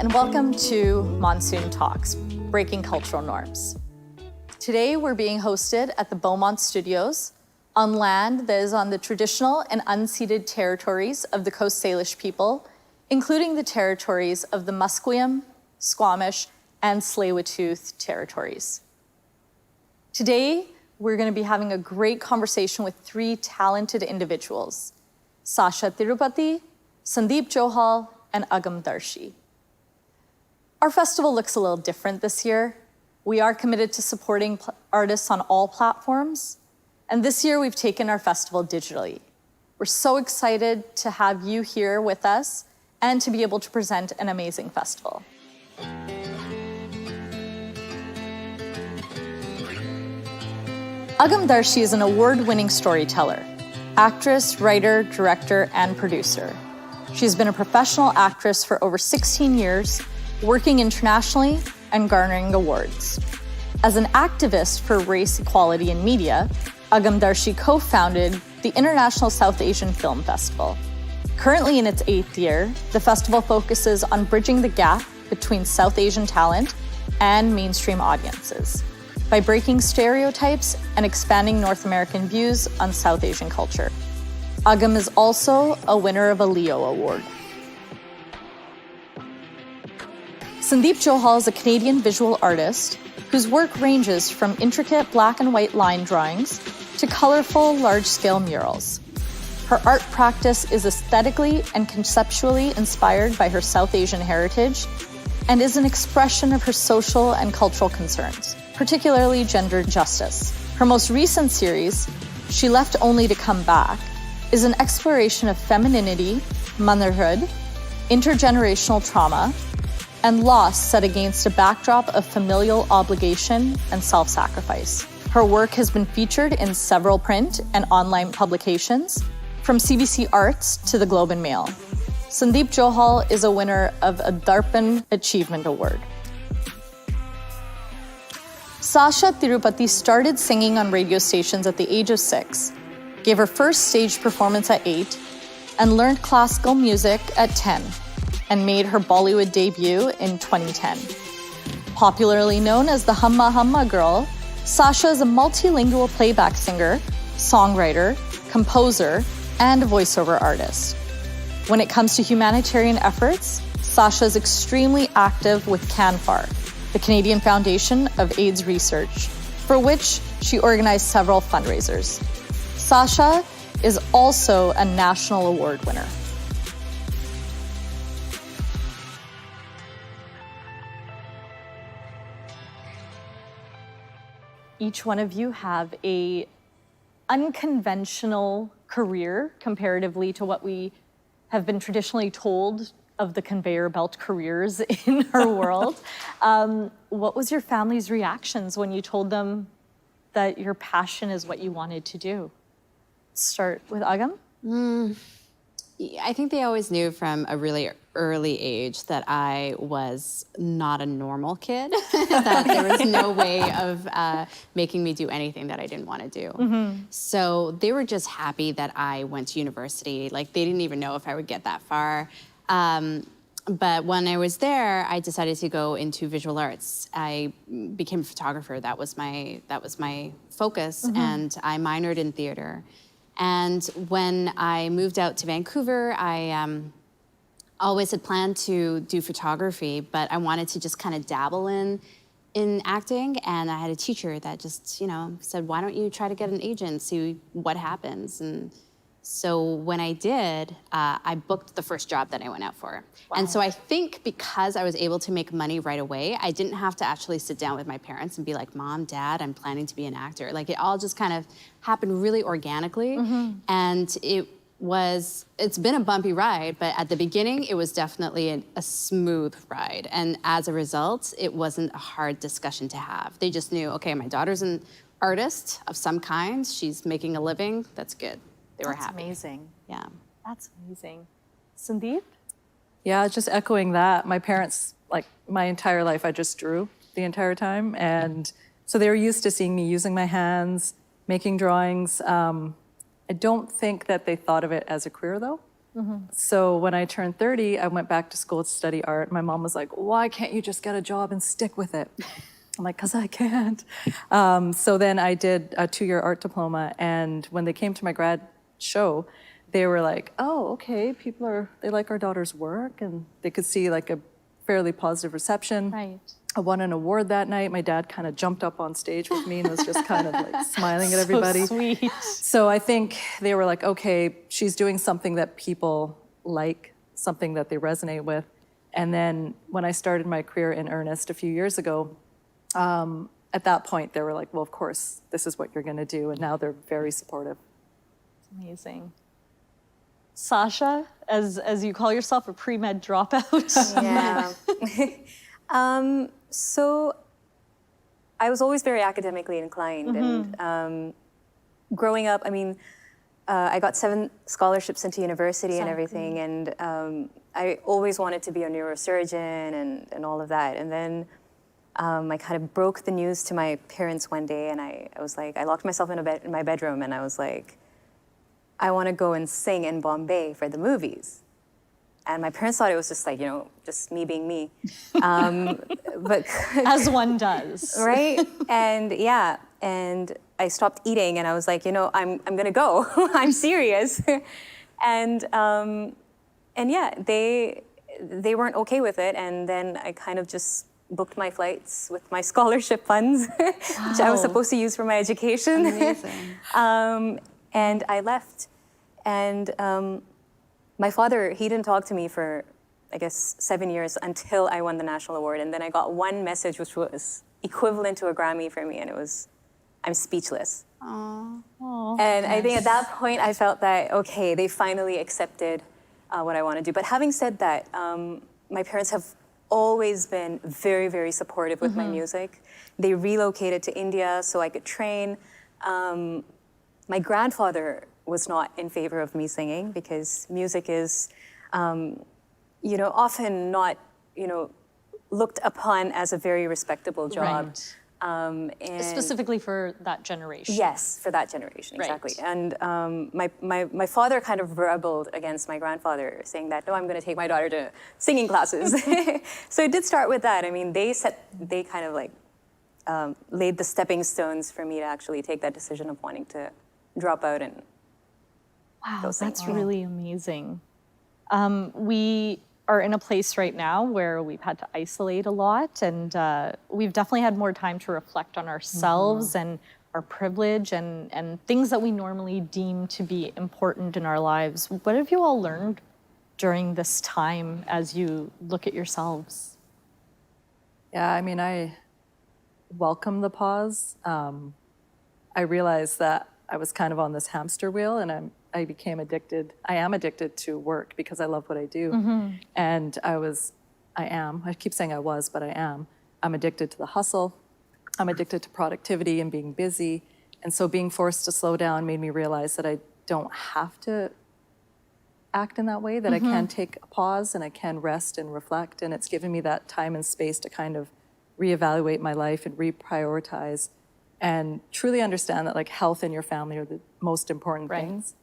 and welcome to Monsoon Talks, Breaking Cultural Norms. Today, we're being hosted at the Beaumont Studios on land that is on the traditional and unceded territories of the Coast Salish people, including the territories of the Musqueam, Squamish, and Tsleil-Waututh territories. Today, we're going to be having a great conversation with three talented individuals, Shashaa Tirupati, Sandeep Johal, and Agam Darshi. Our festival looks a little different this year. We are committed to supporting artists on all platforms, and this year we've taken our festival digitally. We're so excited to have you here with us and to be able to present an amazing festival. Agam Darshi is an award-winning storyteller, actress, writer, director, and producer. She's been a professional actress for over 16 years, working internationally and garnering awards. As an activist for race equality in media, Agam Darshi co-founded the International South Asian Film Festival. Currently in its 8th year, the festival focuses on bridging the gap between South Asian talent and mainstream audiences by breaking stereotypes and expanding North American views on South Asian culture. Agam is also a winner of a Leo Award. Sandeep Johal is a Canadian visual artist whose work ranges from intricate black and white line drawings to colorful, large-scale murals. Her art practice is aesthetically and conceptually inspired by her South Asian heritage and is an expression of her social and cultural concerns, particularly gender justice. Her most recent series, She Left Only to Come Back, is an exploration of femininity, motherhood, intergenerational trauma, and loss set against a backdrop of familial obligation and self-sacrifice. Her work has been featured in several print and online publications, from CBC Arts to the Globe and Mail. Sandeep Johal is a winner of a Darpan Achievement Award. Shashaa Tirupati started singing on radio stations at the age of 6, gave her first stage performance at 8, and learned classical music at 10, and made her Bollywood debut in 2010. Popularly known as the Humma Humma Girl, Shashaa is a multilingual playback singer, songwriter, composer, and voiceover artist. When it comes to humanitarian efforts, Shashaa is extremely active with CANFAR, the Canadian Foundation of AIDS Research, for which she organized several fundraisers. Shashaa is also a national award winner. Each one of you have a unconventional career comparatively to what we have been traditionally told of the conveyor belt careers in our world. What was your family's reactions when you told them that your passion is what you wanted to do? Start with Agam? I think they always knew from a really early age that I was not a normal kid, that there was no way of making me do anything that I didn't want to do. Mm-hmm. So they were just happy that I went to university. Like, they didn't even know if I would get that far. But when I was there, I decided to go into visual arts. I became a photographer. That was my focus, mm-hmm. and I minored in theater. And when I moved out to Vancouver, I always had planned to do photography, but I wanted to just kind of dabble in acting. And I had a teacher that just, said, why don't you try to get an agent, see what happens? And so when I did, I booked the first job that I went out for. Wow. And so I think because I was able to make money right away, I didn't have to actually sit down with my parents and be like, Mom, Dad, I'm planning to be an actor. Like, it all just kind of happened really organically. Mm-hmm. And it's been a bumpy ride, but at the beginning, it was definitely a smooth ride. And as a result, it wasn't a hard discussion to have. They just knew, okay, my daughter's an artist of some kind. She's making a living. That's good. They were happy. That's amazing. Yeah. That's amazing. Sandeep? Yeah, just echoing that. My parents, like, my entire life, I just drew the entire time. And so they were used to seeing me using my hands, making drawings. I don't think that they thought of it as a career, though. So when I turned 30, I went back to school to study art. My mom was like, why can't you just get a job and stick with it? I'm like, because I can't. So then I did a 2-year art diploma. And when they came to my grad show, they were like, oh, okay, they like our daughter's work. And they could see like a fairly positive reception. Right. I won an award that night. My dad kind of jumped up on stage with me and was just kind of like smiling at everybody. So sweet. So I think they were like, okay, she's doing something that people like, something that they resonate with. And then when I started my career in earnest a few years ago, at that point they were like, well, of course, this is what you're going to do. And now they're very supportive. Amazing. Shashaa, as you call yourself, a pre-med dropout. Yeah. So I was always very academically inclined, and growing up, I mean, I got 7 scholarships into university and everything, and I always wanted to be a neurosurgeon and all of that. And then I kind of broke the news to my parents one day, and I was like, I locked myself in my bedroom, and I was like, I want to go and sing in Bombay for the movies. And my parents thought it was just like, just me being me. But As one does. right? And yeah, and I stopped eating and I was like, I'm gonna go. I'm serious. And yeah, they weren't okay with it. And then I kind of just booked my flights with my scholarship funds, which I was supposed to use for my education. Amazing. And I left. And my father, he didn't talk to me for, I guess, 7 years until I won the national award. And then I got one message which was equivalent to a Grammy for me, and it was, I'm speechless. Aww. And I think at that point I felt that, okay, they finally accepted what I want to do. But having said that, my parents have always been very, very supportive with my music. They relocated to India so I could train. My grandfather was not in favor of me singing because music is, often not, looked upon as a very respectable job. Right. And Specifically for that generation. yes, for that generation, Right. exactly. And my father kind of rebelled against my grandfather, saying that, no, I'm going to take my daughter to singing classes. So it did start with that. I mean, they kind of like laid the stepping stones for me to actually take that decision of wanting to drop out and Wow, that's really amazing. We are in a place right now where we've had to isolate a lot, and we've definitely had more time to reflect on ourselves and our privilege and things that we normally deem to be important in our lives. What have you all learned during this time as you look at yourselves? Yeah, I mean, I welcome the pause. I realized that I was kind of on this hamster wheel, and I became addicted. I am addicted to work because I love what I do. And I keep saying I was, but I am. I'm addicted to the hustle. I'm addicted to productivity and being busy. And so being forced to slow down made me realize that I don't have to act in that way, that I can take a pause and I can rest and reflect. And it's given me that time and space to kind of reevaluate my life and reprioritize and truly understand that like health and your family are the most important things.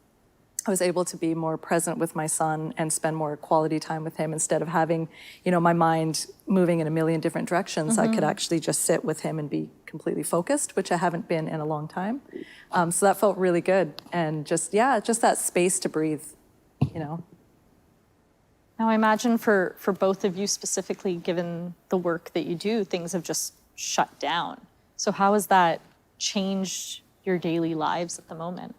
I was able to be more present with my son and spend more quality time with him instead of having, my mind moving in a million different directions. I could actually just sit with him and be completely focused, which I haven't been in a long time. So that felt really good. And just that space to breathe, Now, I imagine for both of you specifically, given the work that you do, things have just shut down. So how has that changed your daily lives at the moment?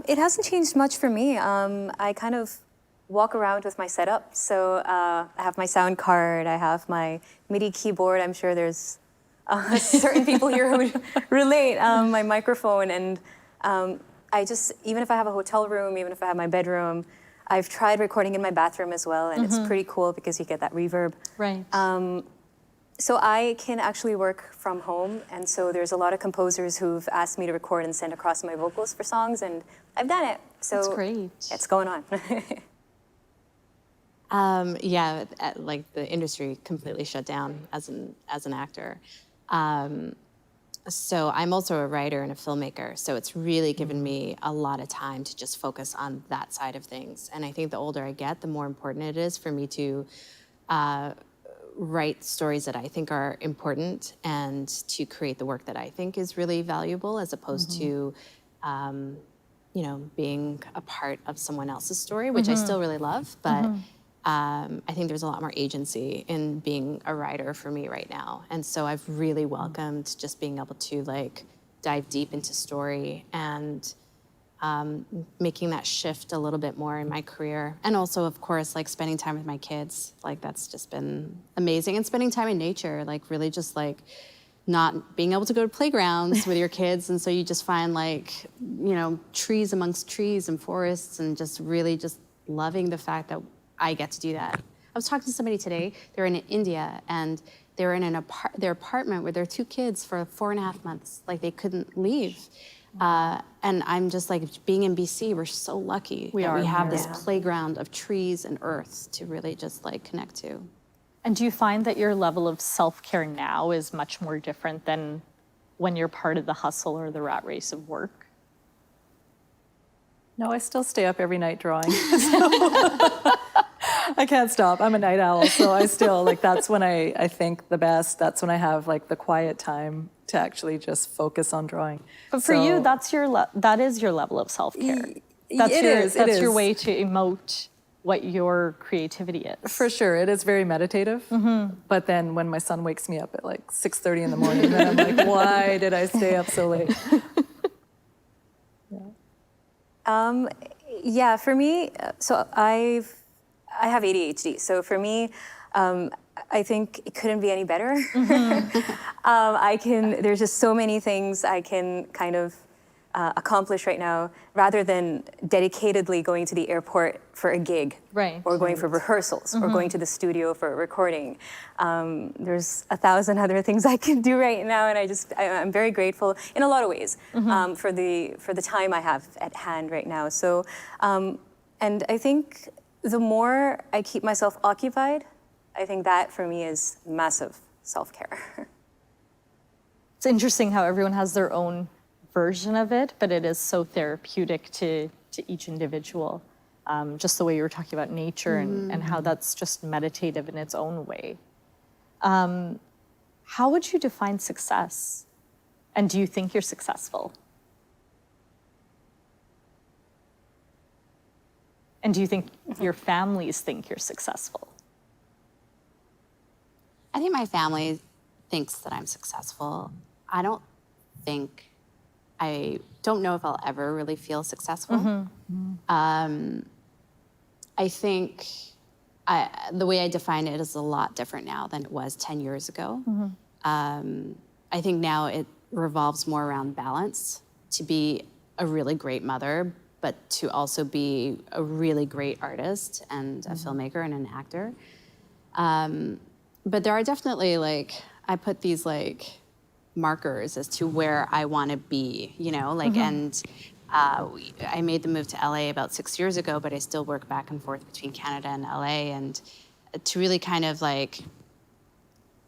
It hasn't changed much for me. I kind of walk around with my setup. So I have my sound card, I have my MIDI keyboard. I'm sure there's certain people here who would relate, my microphone. And I just, even if I have a hotel room, even if I have my bedroom, I've tried recording in my bathroom as well. And it's pretty cool because you get that reverb. Right. So I can actually work from home, and so there's a lot of composers who've asked me to record and send across my vocals for songs, and I've done it. So That's great. It's going on. Like the industry completely shut down as an actor. So I'm also a writer and a filmmaker, so it's really given me a lot of time to just focus on that side of things. And I think the older I get, the more important it is for me to write stories that I think are important and to create the work that I think is really valuable, as opposed to, you know, being a part of someone else's story, which I still really love, but I think there's a lot more agency in being a writer for me right now. And so I've really welcomed just being able to like dive deep into story and making that shift a little bit more in my career. And also, of course, like spending time with my kids, like that's just been amazing. And spending time in nature, like really just like not being able to go to playgrounds with your kids. And so you just find like, you know, trees amongst trees and forests, and just really just loving the fact that I get to do that. I was talking to somebody today, they're in India, and they were in their apartment with their 2 kids for 4.5 months. Like they couldn't leave. And I'm just like, being in BC, we're so lucky that we have this playground of trees and earth to really just like connect to. And do you find that your level of self-care now is much more different than when you're part of the hustle or the rat race of work? No, I still stay up every night drawing. I can't stop. I'm a night owl, so I still, like, that's when I think the best. That's when I have, like, the quiet time to actually just focus on drawing. But for you, that is your level of self-care. That's your way to emote what your creativity is. For sure, it is very meditative. But then when my son wakes me up at like 6:30 in the morning, then I'm like, why did I stay up so late? Yeah, for me, so I have ADHD. So for me, I think it couldn't be any better. There's just so many things I can kind of accomplish right now, rather than dedicatedly going to the airport for a gig, or going for rehearsals, or going to the studio for a recording. There's 1,000 other things I can do right now, and I'm very grateful in a lot of ways for the time I have at hand right now. So, and I think the more I keep myself occupied, I think that for me is massive self-care. It's interesting how everyone has their own version of it, but it is so therapeutic to each individual. Just the way you were talking about nature and how that's just meditative in its own way. How would you define success? And do you think you're successful? And do you think your families think you're successful? I think my family thinks that I'm successful. I don't know if I'll ever really feel successful. I think the way I define it is a lot different now than it was 10 years ago. I think now it revolves more around balance, to be a really great mother, but to also be a really great artist and a filmmaker and an actor. But there are definitely, like, I put these like markers as to where I want to be, you know, like, and I made the move to LA about 6 years ago, but I still work back and forth between Canada and LA, and to really kind of like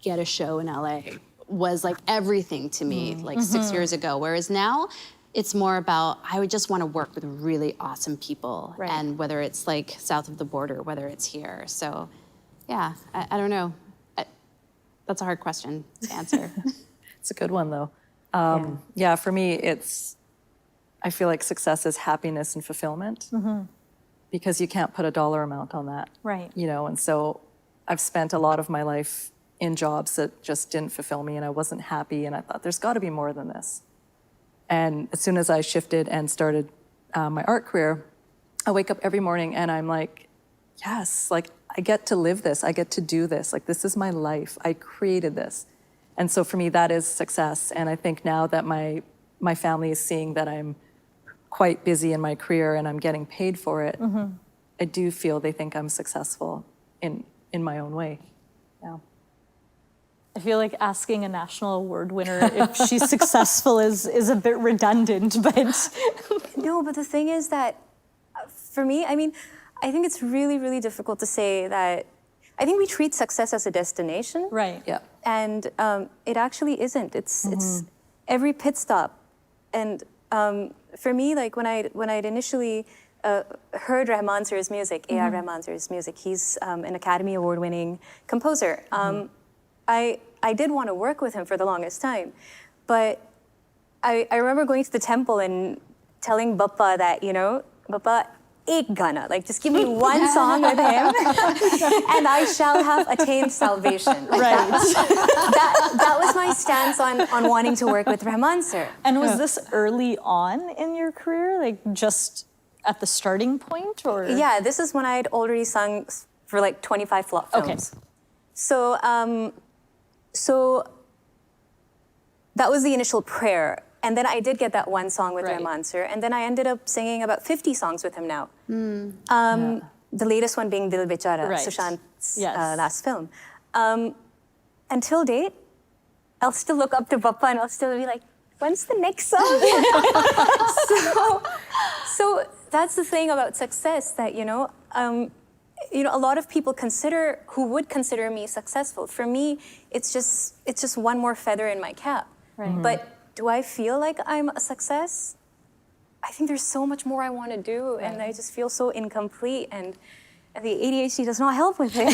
get a show in LA was like everything to me, like 6 years ago. Whereas now it's more about, I would just want to work with really awesome people, and whether it's like south of the border, whether it's here. So yeah, I don't know. That's a hard question to answer. It's a good one, though. Yeah, for me, I feel like success is happiness and fulfillment, because you can't put a dollar amount on that. Right. You know, and so I've spent a lot of my life in jobs that just didn't fulfill me, and I wasn't happy, and I thought, there's got to be more than this. And as soon as I shifted and started my art career, I wake up every morning and I'm like, yes, like, I get to live this. I get to do this. Like, this is my life. I created this. And so for me, that is success. And I think now that my family is seeing that I'm quite busy in my career and I'm getting paid for it, I do feel they think I'm successful in my own way. Yeah. I feel like asking a national award winner if she's successful is a bit redundant, but... No, but the thing is that for me, I mean, I think it's really, really difficult to say that. I think we treat success as a destination. Right. Yeah. And it actually isn't. It's every pit stop. And for me, like when I'd initially heard Rahman sir's music, A.R. Rahman sir's music, he's an Academy Award-winning composer. I did want to work with him for the longest time, but I remember going to the temple and telling Bappa that, Bappa, ek gana, like just give me one song with him and I shall have attained salvation. Like that was my stance on wanting to work with Rahman sir. And was this early on in your career, like just at the starting point, or? Yeah, this is when I'd already sung for like 25 films. Okay. So that was the initial prayer. And then I did get that one song with Rahman sir. And then I ended up singing about 50 songs with him now. The latest one being Dil Bechara, Sushant's last film. Until date, I'll still look up to Bappa and I'll still be like, when's the next song? So that's the thing about success, that, a lot of people who would consider me successful. For me, it's just one more feather in my cap. Right. But do I feel like I'm a success? I think there's so much more I want to do, and I just feel so incomplete, and the ADHD does not help with it.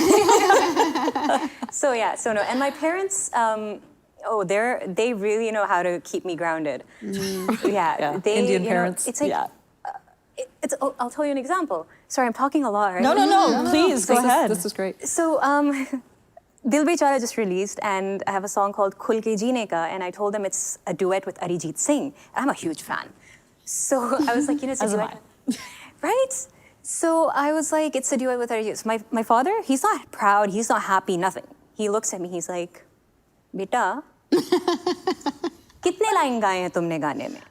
So no. And my parents, they really know how to keep me grounded. Yeah. Indian parents. It's like, I'll tell you an example. Sorry, I'm talking a lot, right? No, please, go ahead. This is great. So, Dil Bechara just released, and I have a song called Khul Ke Jeene Ka, and I told them it's a duet with Arijit Singh. I'm a huge fan. So I was like, it's a duet. Right? So I was like, it's a duet with Arijit. So my father, he's not proud, he's not happy, nothing. He looks at me, he's like, Beta, kitne line gaye hain tumne gaane mein?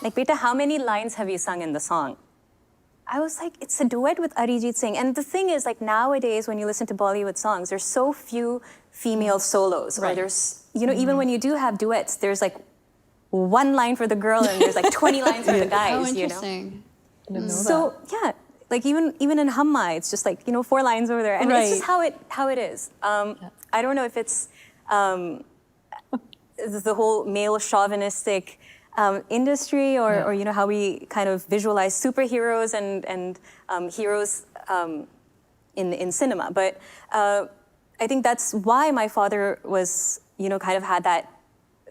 Like, Beta, how many lines have you sung in the song? I was like, it's a duet with Arijit Singh. And the thing is, like, nowadays, when you listen to Bollywood songs, there's so few female solos. Or there's, even when you do have duets, there's like one line for the girl and there's like 20 lines for the guys, Oh, interesting. So, yeah, like even in Hamma, it's just like, 4 lines over there. And it's just how it is. I don't know if it's the whole male chauvinistic industry, or how we kind of visualize superheroes and heroes in cinema. But I think that's why my father was, kind of had that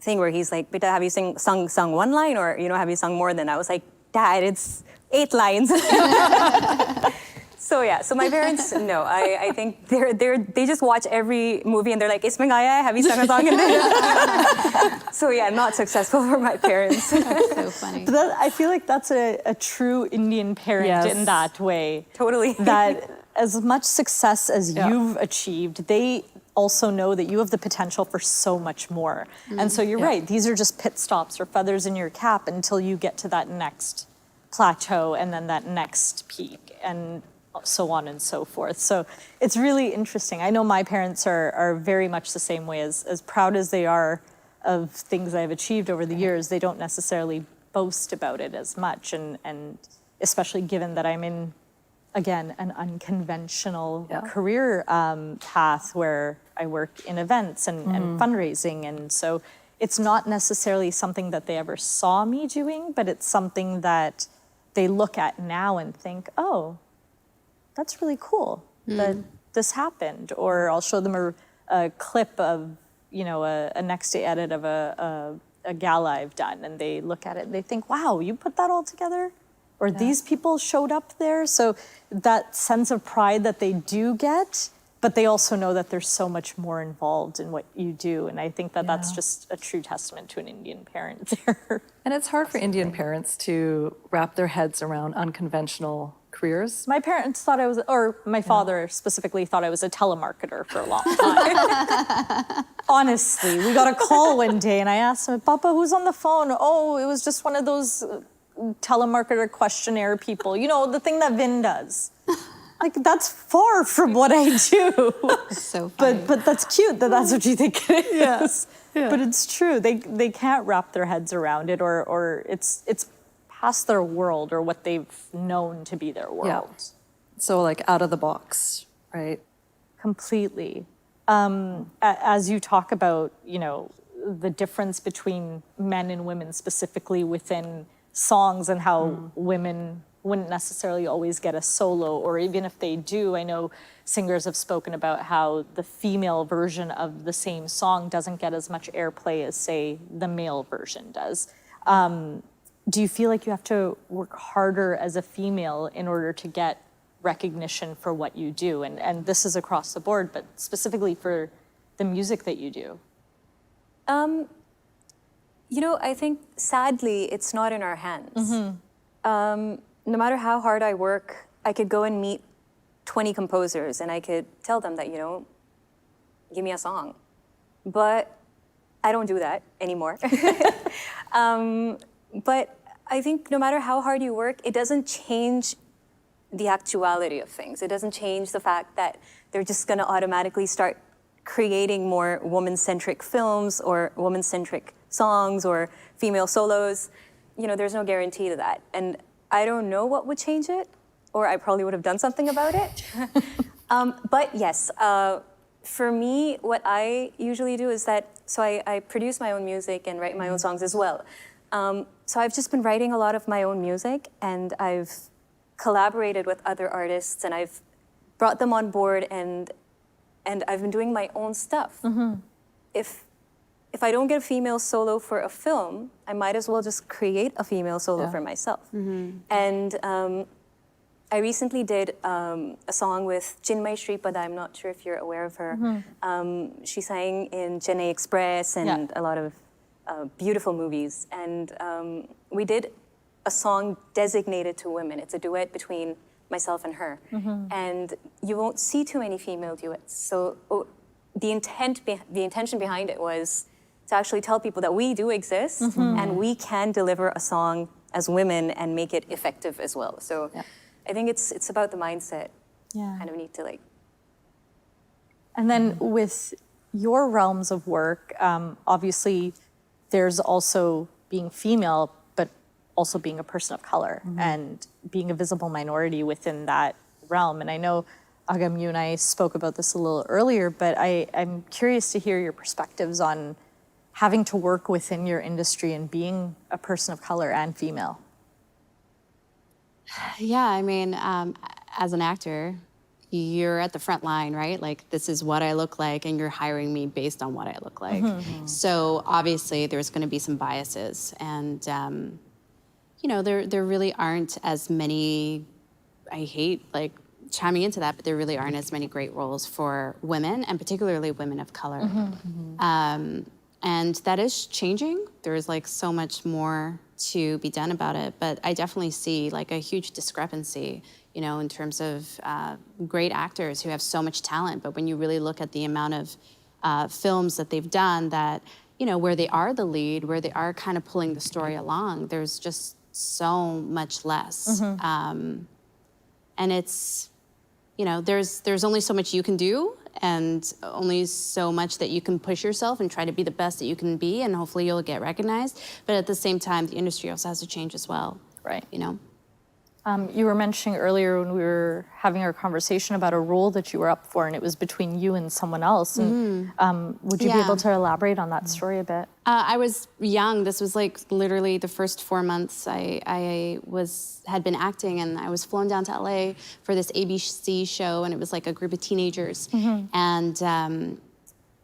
thing where he's like, Beta, have you sung one line, or have you sung more than that? I was like, Dad, it's 8 lines. So my parents, no, I think they just watch every movie and they're like, Isme gaya hai? Have you sung a song in this? So yeah, not successful for my parents. That's so funny. But I feel like that's a true Indian parent in that way. Totally. That as much success as you've achieved, they also know that you have the potential for so much more. And so you're right, these are just pit stops or feathers in your cap until you get to that next plateau and then that next peak, and so on and so forth. So it's really interesting. I know my parents are very much the same way. As proud as they are of things I've achieved over the years, they don't necessarily boast about it as much. And especially given that I'm in, again, an unconventional career path where I work in events and fundraising. And so it's not necessarily something that they ever saw me doing, but it's something that they look at now and think, oh, that's really cool that this happened. Or I'll show them a clip of, a next day edit of a gala I've done, and they look at it and they think, wow, you put that all together? Or these people showed up there? So that sense of pride that they do get, but they also know that there's so much more involved in what you do. And I think that that's just a true testament to an Indian parent there. And it's hard for Indian parents to wrap their heads around unconventional careers. My parents thought I was, or my father specifically thought I was a telemarketer for a long time. Honestly, we got a call one day and I asked him, Papa, who's on the phone? Oh, it was just one of those telemarketer questionnaire people. The thing that Vin does. Like, that's far from what I do. So funny. But that's cute that that's what you think it is. Yeah. But it's true. They can't wrap their heads around it, or it's past their world, or what they've known to be their world. Yeah. So like out of the box, right? Completely. As you talk about, the difference between men and women specifically within songs and how women wouldn't necessarily always get a solo, or even if they do, I know singers have spoken about how the female version of the same song doesn't get as much airplay as, say, the male version does. Do you feel like you have to work harder as a female in order to get recognition for what you do? And this is across the board, but specifically for the music that you do. You know, I think sadly, it's not in our hands. No matter how hard I work, I could go and meet 20 composers and I could tell them that, you know, give me a song. But I don't do that anymore. But I think no matter how hard you work, it doesn't change the actuality of things. It doesn't change the fact that they're just gonna automatically start creating more woman-centric films or woman-centric songs or female solos. You know, there's no guarantee to that. And I don't know what would change it, or I probably would have done something about it. But yes, for me, what I usually do is that, so I produce my own music and write my own songs as well. So I've just been writing a lot of my own music, and I've collaborated with other artists, and I've brought them on board, and I've been doing my own stuff. If I don't get a female solo for a film, I might as well just create a female solo for myself. And I recently did a song with Chinmay Sripada. I'm not sure if you're aware of her. She sang in Chennai Express and a lot of beautiful movies. And we did a song designated to women. It's a duet between myself and her. And you won't see too many female duets. So the intention behind it was to actually tell people that we do exist and we can deliver a song as women and make it effective as well. So I think it's about the mindset. Kind of need to like. And then with your realms of work, obviously there's also being female, but also being a person of color and being a visible minority within that realm. And I know, Agam, you and I spoke about this a little earlier, but I'm curious to hear your perspectives on having to work within your industry and being a person of color and female. Yeah, I mean, as an actor, you're at the front line, right? Like, this is what I look like, and you're hiring me based on what I look like. So obviously, there's going to be some biases, and you know, there really aren't as many. I hate like chiming into that, but there really aren't as many great roles for women, and particularly women of color. And that is changing. There's like so much more to be done about it, but I definitely see like a huge discrepancy, you know, in terms of great actors who have so much talent, but when you really look at the amount of films that they've done that, you know, where they are the lead, where they are kind of pulling the story along, there's just so much less. And it's, you know, there's only so much you can do, and only so much that you can push yourself and try to be the best that you can be, and hopefully you'll get recognized. But at the same time, the industry also has to change as well. Right. You know? You were mentioning earlier when we were having our conversation about a role that you were up for, and it was between you and someone else. And would you be able to elaborate on that story a bit? I was young. This was like literally the first 4 months I had been acting, and I was flown down to LA for this ABC show, and it was like a group of teenagers. And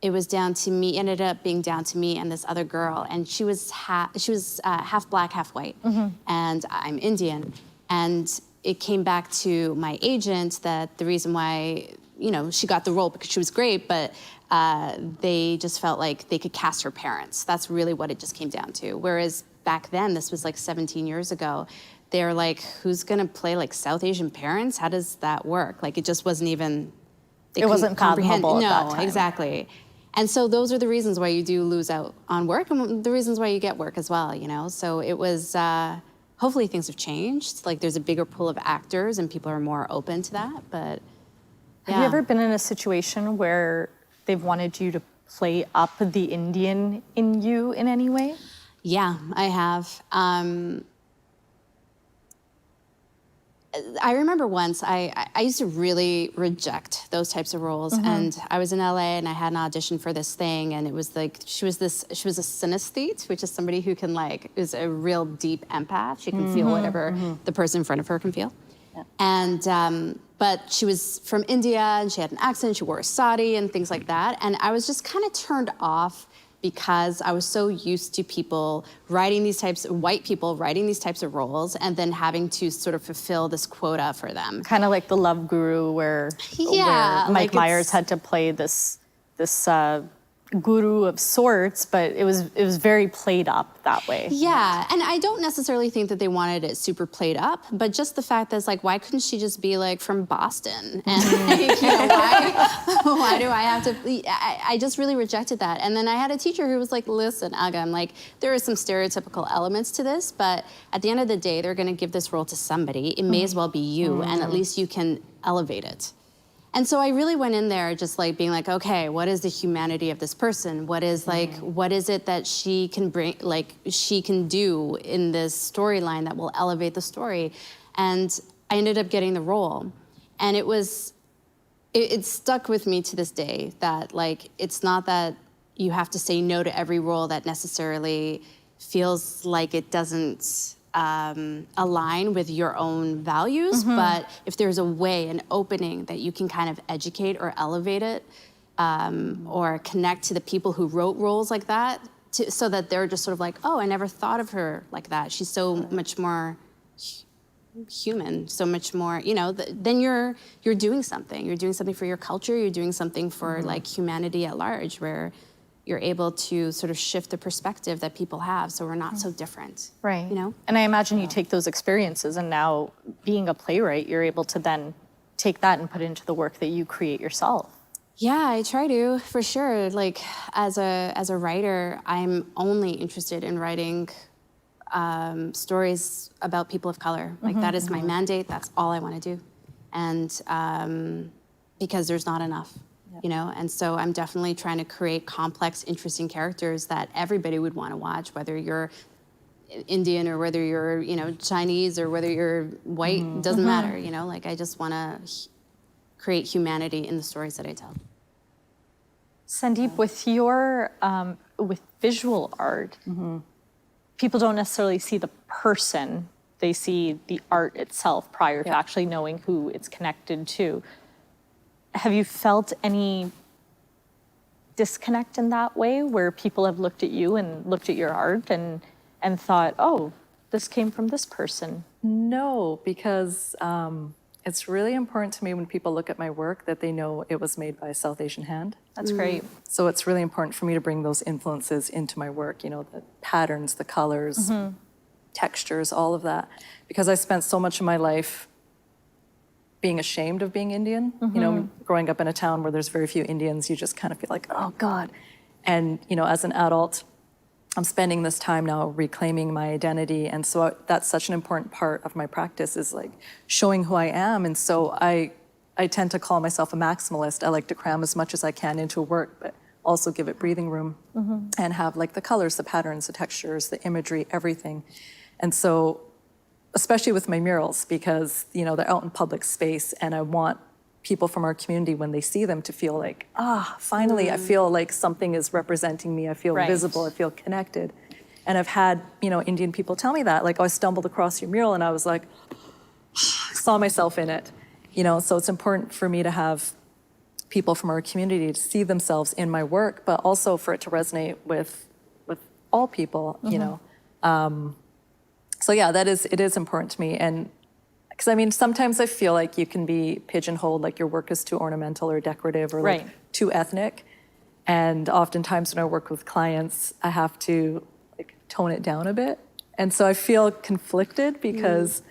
it was down to me, ended up being down to me and this other girl, and she was half black, half white, and I'm Indian. And it came back to my agent that the reason why, you know, she got the role because she was great, but they just felt like they could cast her parents. That's really what it just came down to. Whereas back then, this was like 17 years ago, they're like, who's gonna play like South Asian parents? How does that work? Like, it just wasn't even, It wasn't fathomable at that time. No, exactly. And so those are the reasons why you do lose out on work, and the reasons why you get work as well, you know? So it was, hopefully things have changed. Like, there's a bigger pool of actors and people are more open to that, but yeah. Have you ever been in a situation where they've wanted you to play up the Indian in you in any way? Yeah, I have. I remember once I used to really reject those types of roles, and I was in LA and I had an audition for this thing, and it was like she was a synesthete, which is somebody who can is a real deep empath. She can feel whatever the person in front of her can feel. Yeah. And but she was from India and she had an accent. She wore a sari and things like that, and I was just kind of turned off because I was so used to people writing these white people writing these types of roles and then having to sort of fulfill this quota for them. Kind of like the Love Guru where Mike Myers had to play this guru of sorts, but it was very played up that way. Yeah, and I don't necessarily think that they wanted it super played up, but just the fact that it's like, why couldn't she just be like from Boston? And why do I have to? I just really rejected that. And then I had a teacher who was like, listen, Agam, like there are some stereotypical elements to this, but at the end of the day, they're going to give this role to somebody. It may as well be you, and at least you can elevate it. And so I really went in there just like being like, okay, what is the humanity of this person? What is what is it that she can bring, she can do in this storyline that will elevate the story? And I ended up getting the role. And it stuck with me to this day that it's not that you have to say no to every role that necessarily feels like it doesn't align with your own values, but if there's a way, an opening that you can kind of educate or elevate it, or connect to the people who wrote roles like that, so that they're just sort of like, oh, I never thought of her like that. She's so much more human, so much more, then you're doing something. You're doing something for your culture. You're doing something for humanity at large, where you're able to sort of shift the perspective that people have, so we're not so different. Right. And I imagine you take those experiences, and now being a playwright, you're able to then take that and put it into the work that you create yourself. Yeah, I try to, for sure. Like as a writer, I'm only interested in writing stories about people of color. Like that is my mandate. That's all I want to do, and because there's not enough. And so I'm definitely trying to create complex, interesting characters that everybody would want to watch, whether you're Indian or whether you're, Chinese or whether you're white, doesn't matter, I just want to create humanity in the stories that I tell. Sandeep, with your, with visual art, people don't necessarily see the person, they see the art itself prior to actually knowing who it's connected to. Have you felt any disconnect in that way, where people have looked at you and looked at your art and thought, oh, this came from this person? No, because it's really important to me when people look at my work that they know it was made by a South Asian hand. That's great. So it's really important for me to bring those influences into my work, the patterns, the colors, textures, all of that. Because I spent so much of my life being ashamed of being Indian. Growing up in a town where there's very few Indians, you just kind of feel like, oh God. And as an adult, I'm spending this time now reclaiming my identity. And so that's such an important part of my practice, is like showing who I am. And so I tend to call myself a maximalist. I like to cram as much as I can into a work, but also give it breathing room and have the colors, the patterns, the textures, the imagery, everything. And so, especially with my murals, because they're out in public space, and I want people from our community, when they see them, to feel like, finally I feel like something is representing me. I feel visible, I feel connected. And I've had Indian people tell me that, I stumbled across your mural and I was like, saw myself in it. So it's important for me to have people from our community to see themselves in my work, but also for it to resonate with all people. So yeah, it is important to me. And because sometimes I feel like you can be pigeonholed, like your work is too ornamental or decorative or too ethnic. And oftentimes when I work with clients, I have to tone it down a bit. And so I feel conflicted, because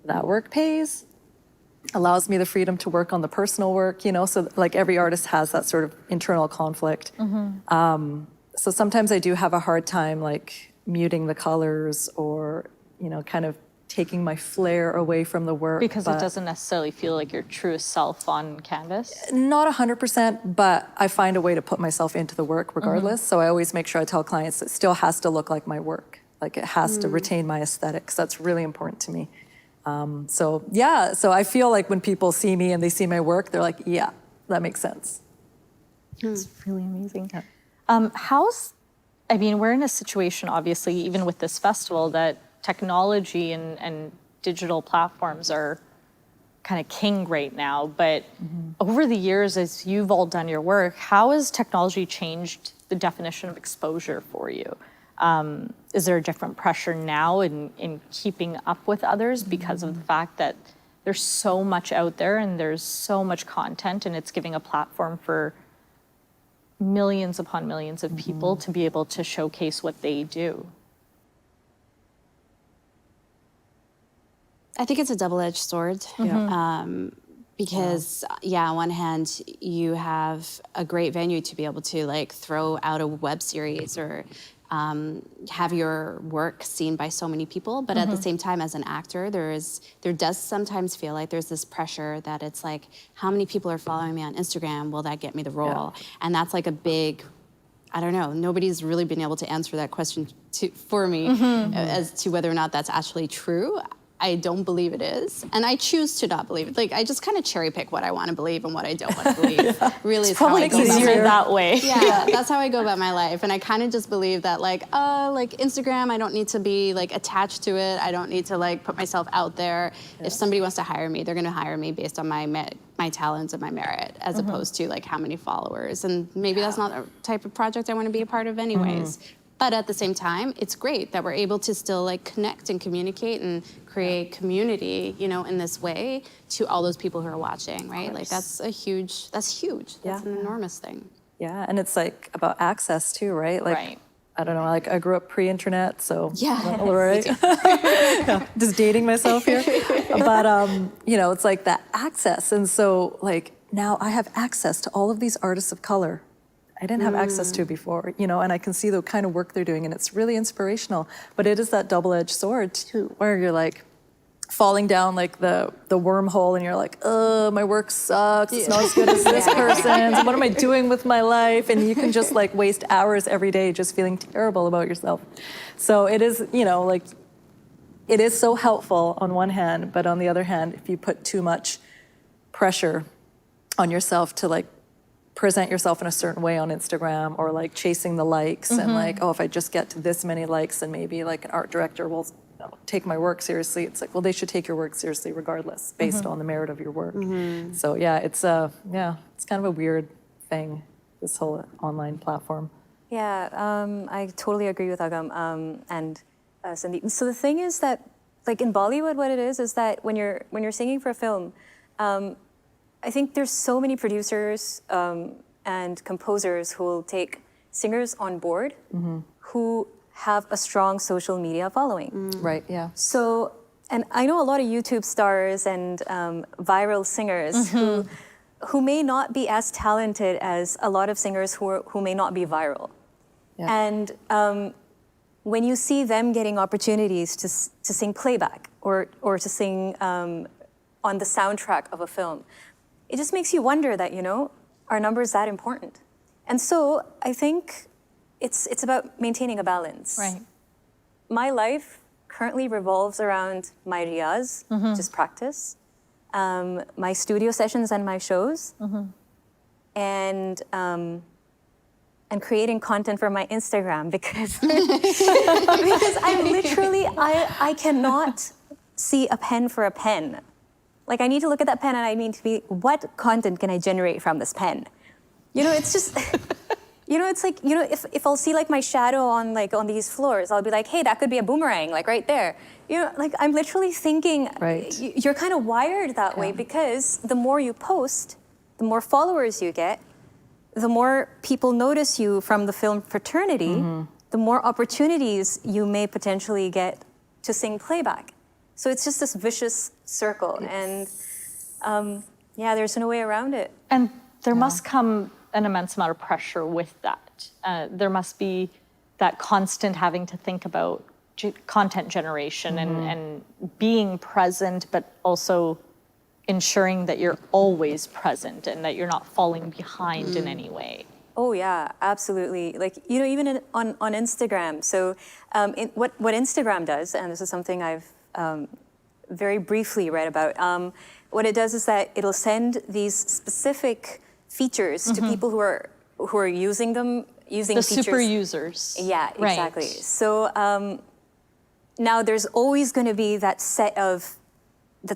that work pays, allows me the freedom to work on the personal work, so every artist has that sort of internal conflict. So sometimes I do have a hard time muting the colors, or kind of taking my flair away from the work. Because it doesn't necessarily feel like your truest self on canvas? Not 100%, but I find a way to put myself into the work regardless. So I always make sure I tell clients it still has to look like my work. It has to retain my aesthetics. That's really important to me. So yeah, so I feel like when people see me and they see my work, they're like, yeah, that makes sense. It's really amazing. We're in a situation, obviously, even with this festival, that technology and digital platforms are kind of king right now. But over the years, as you've all done your work, how has technology changed the definition of exposure for you? Is there a different pressure now in keeping up with others because of the fact that there's so much out there and there's so much content, and it's giving a platform for millions upon millions of people to be able to showcase what they do? I think it's a double-edged sword. Because on one hand, you have a great venue to be able to like throw out a web series or have your work seen by so many people. But at the same time, as an actor, there does sometimes feel like there's this pressure that it's like, how many people are following me on Instagram? Will that get me the role? And that's like a big, I don't know, nobody's really been able to answer that question for me as to whether or not that's actually true. I don't believe it is, and I choose to not believe it. Like, I just kind of cherry pick what I want to believe and what I don't want to believe. Really, it's probably easier that way. Yeah, that's how I go about my life, and I kind of just believe that, like Instagram, I don't need to be like attached to it. I don't need to like put myself out there. If somebody wants to hire me, they're going to hire me based on my talents and my merit, as opposed to like how many followers. And maybe that's not the type of project I want to be a part of, anyways. But at the same time, it's great that we're able to still like connect and communicate and create community, in this way to all those people who are watching, right? Like that's huge. That's an enormous thing. Yeah, and it's like about access too, right? Like, I don't know, like I grew up pre-internet, so right? Just dating myself here. But it's like that access. And so like now I have access to all of these artists of color I didn't have access to before, and I can see the kind of work they're doing, and it's really inspirational. But it is that double-edged sword too, where you're like falling down like the wormhole, and you're like, oh, my work sucks. It's not as good as this person's. What am I doing with my life? And you can just like waste hours every day just feeling terrible about yourself. So it is, like, it is so helpful on one hand, but on the other hand, if you put too much pressure on yourself to like present yourself in a certain way on Instagram, or like chasing the likes and like, oh, if I just get to this many likes, then maybe like an art director will take my work seriously. It's like, well, they should take your work seriously regardless, based on the merit of your work. So yeah, it's kind of a weird thing, this whole online platform. Yeah, I totally agree with Agam and Sandeep. So the thing is that, like in Bollywood, what it is that when you're singing for a film, I think there's so many producers and composers who will take singers on board who have a strong social media following. Right, yeah. So, and I know a lot of YouTube stars and viral singers who may not be as talented as a lot of singers who may not be viral. Yeah. And when you see them getting opportunities to sing playback or to sing on the soundtrack of a film, it just makes you wonder that, are numbers that important? And so I think it's about maintaining a balance. Right. My life currently revolves around my riyaz, just practice, my studio sessions and my shows, and creating content for my Instagram because I'm literally, I cannot see a pen for a pen. Like, I need to look at that pen and I need to be, what content can I generate from this pen? It's just, it's like, if I'll see like my shadow on these floors, I'll be like, hey, that could be a boomerang, like right there. Like I'm literally thinking, you're kind of wired that way because the more you post, the more followers you get, the more people notice you from the film fraternity, the more opportunities you may potentially get to sing playback. So it's just this vicious circle, and there's no way around it. And there must come an immense amount of pressure with that. There must be that constant having to think about content generation and being present, but also ensuring that you're always present and that you're not falling behind in any way. Oh yeah, absolutely. Like, even on Instagram. So what Instagram does, and this is something I've very briefly read about. What it does is that it'll send these specific features to people who are using them, using The features. super users. Yeah, Right. exactly. So now there's always going to be that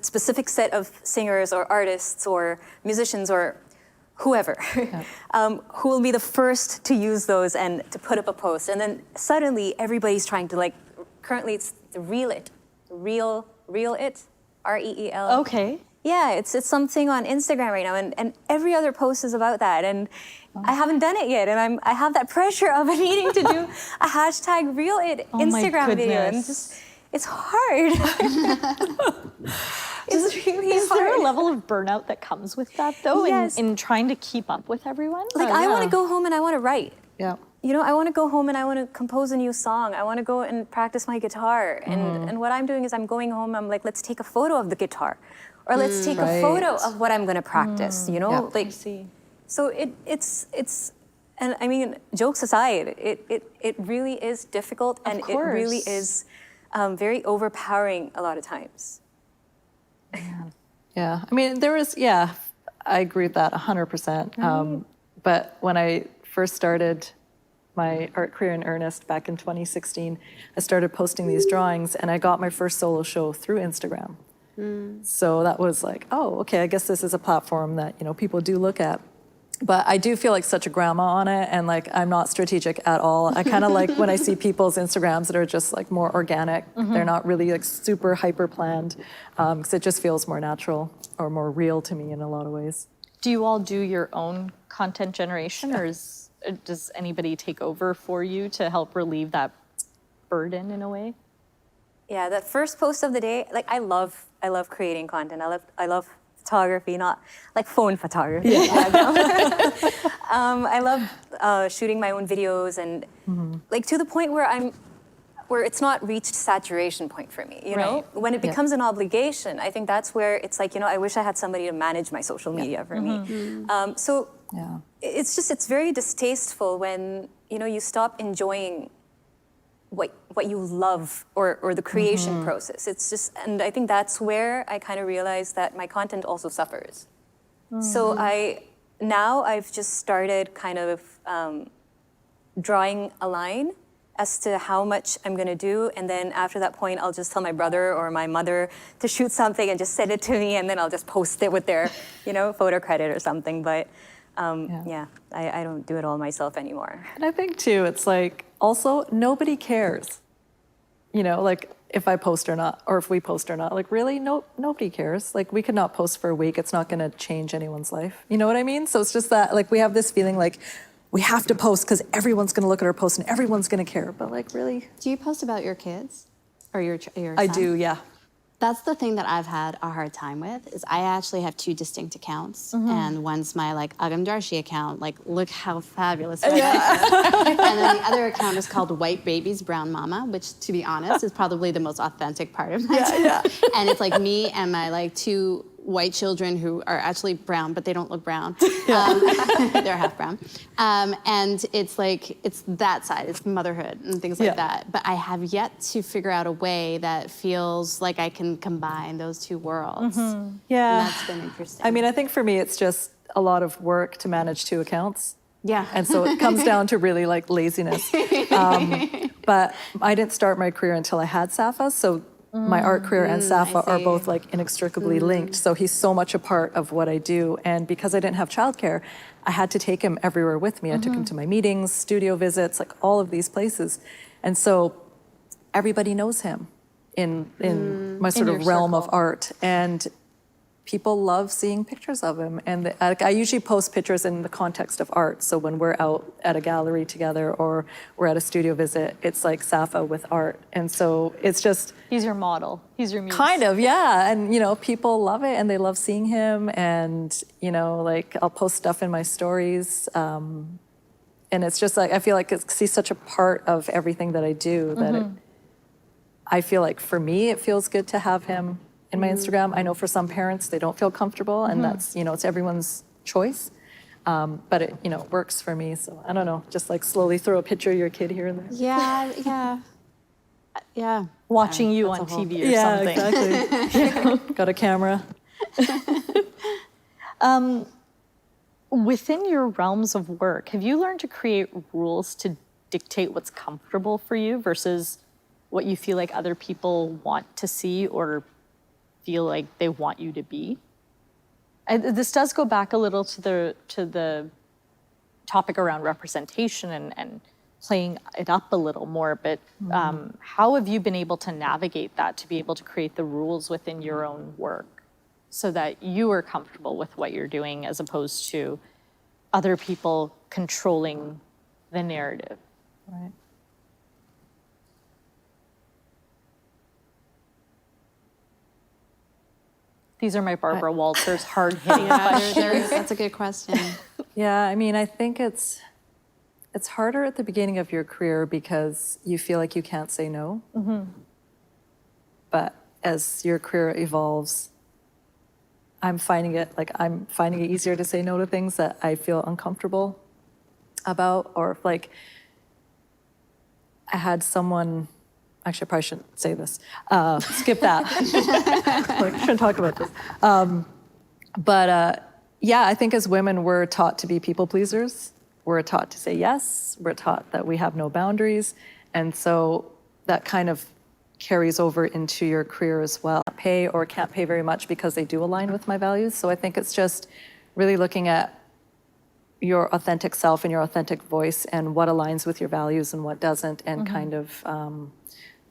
specific set of singers or artists or musicians or whoever who will be the first to use those and to put up a post. And then suddenly everybody's trying to, like, currently it's the Reel It, Reel It, REEL. Okay. Yeah, it's something on Instagram right now, and every other post is about that, and I haven't done it yet, and I have that pressure of needing to do a hashtag Reel It Oh my Instagram video, and goodness. it's hard. It's really Is there a hard. level of burnout that comes with that, though, Yes. in trying to keep up with everyone? Like, I want to go home and I want to write. Yeah. You know, I want to go home and I want to compose a new song. I want to go and practice my guitar. And what I'm doing is I'm going home, I'm like, let's take a photo of the guitar. Or let's take a photo of what I'm going to practice, you know? Yeah. Like, I see. so it's, and I mean, jokes aside, it really is difficult, and it really is very overpowering a lot of times. Yeah, I mean, I agree with that 100%. But when I first started my art career in earnest back in 2016, I started posting these drawings, and I got my first solo show through Instagram. So that was like, oh, okay, I guess this is a platform that, you know, people do look at. But I do feel like such a grandma on it, and like I'm not strategic at all. I kind of like when I see people's Instagrams that are just like more organic. They're not really like super hyper planned, because it just feels more natural or more real to me in a lot of ways. Do you all do your own content generation, or does anybody take over for you to help relieve that burden in a way? Yeah, that first post of the day, like I love creating content. I love photography, not like phone photography. I love shooting my own videos, and like to the point where it's not reached saturation point for me, you know? Right. When it becomes an obligation, I think that's where it's like, you know, I wish I had somebody to manage my social media for me. So it's very distasteful when, you know, you stop enjoying what you love or the creation process. It's just, and I think that's where I kind of realized that my content also suffers. So I've just started kind of drawing a line as to how much I'm gonna do, and then after that point, I'll just tell my brother or my mother to shoot something and just send it to me, and then I'll just post it with their, you know, photo credit or something. But I don't do it all myself anymore. And I think too, it's like also nobody cares, you know, like if I post or not, or if we post or not. Like really, nobody cares. Like we could not post for a week. It's not going to change anyone's life. You know what I mean? So it's just that like we have this feeling like we have to post because everyone's going to look at our post and everyone's going to care. But like really, Do you post about your kids or your son? I do, yeah. That's the thing that I've had a hard time with, is I actually have two distinct accounts. And one's my like Agam Darshi account, like look how fabulous my life is. And then the other account is called White Babies Brown Mama, which to be honest is probably the most authentic part of my life. And it's like me and my like two white children who are actually brown, but they don't look brown. They're half brown. And it's like, it's that side, it's motherhood and things like that. But I have yet to figure out a way that feels like I can combine those two worlds. Yeah. And that's been interesting. I mean, I think for me, it's just a lot of work to manage two accounts. Yeah. And so it comes down to really like laziness. But I didn't start my career until I had Safa. So my art career and Safa are both like inextricably linked. So he's so much a part of what I do. And because I didn't have childcare, I had to take him everywhere with me. I took him to my meetings, studio visits, like all of these places. And so everybody knows him in my sort of realm of art. And people love seeing pictures of him. And I usually post pictures in the context of art. So when we're out at a gallery together or we're at a studio visit, it's like Safa with art. And so it's just... He's your model. He's your muse. Kind of, yeah. And, you know, people love it and they love seeing him. And, you know, like I'll post stuff in my stories. And it's just like, I feel like he's such a part of everything that I do that I feel like for me, it feels good to have him in my Instagram. I know for some parents, they don't feel comfortable, and that's, you know, it's everyone's choice. But it, you know, works for me. So I don't know, just like slowly throw a picture of your kid here and there. Yeah. Yeah. watching you that's on a whole- TV or something. Exactly. Got a camera. Within your realms of work, have you learned to create rules to dictate what's comfortable for you versus what you feel like other people want to see or feel like they want you to be? This does go back a little to the topic around representation and playing it up a little more, but how have you been able to navigate that to be able to create the rules within your own work so that you are comfortable with what you're doing as opposed to other people controlling the narrative? Right. These are my Barbara Walters hard-hitting Yeah, questions. that's a good question. Yeah, I mean, I think it's harder at the beginning of your career because you feel like you can't say no. But as your career evolves, I'm finding it easier to say no to things that I feel uncomfortable about, or like I had someone. Actually, I probably shouldn't say this. Skip that. Like, shouldn't talk about this. Yeah, I think as women, we're taught to be people pleasers. We're taught to say yes. We're taught that we have no boundaries. And so that kind of carries over into your career as well. Pay or can't pay very much because they do align with my values. So I think it's just really looking at your authentic self and your authentic voice and what aligns with your values and what doesn't, and kind of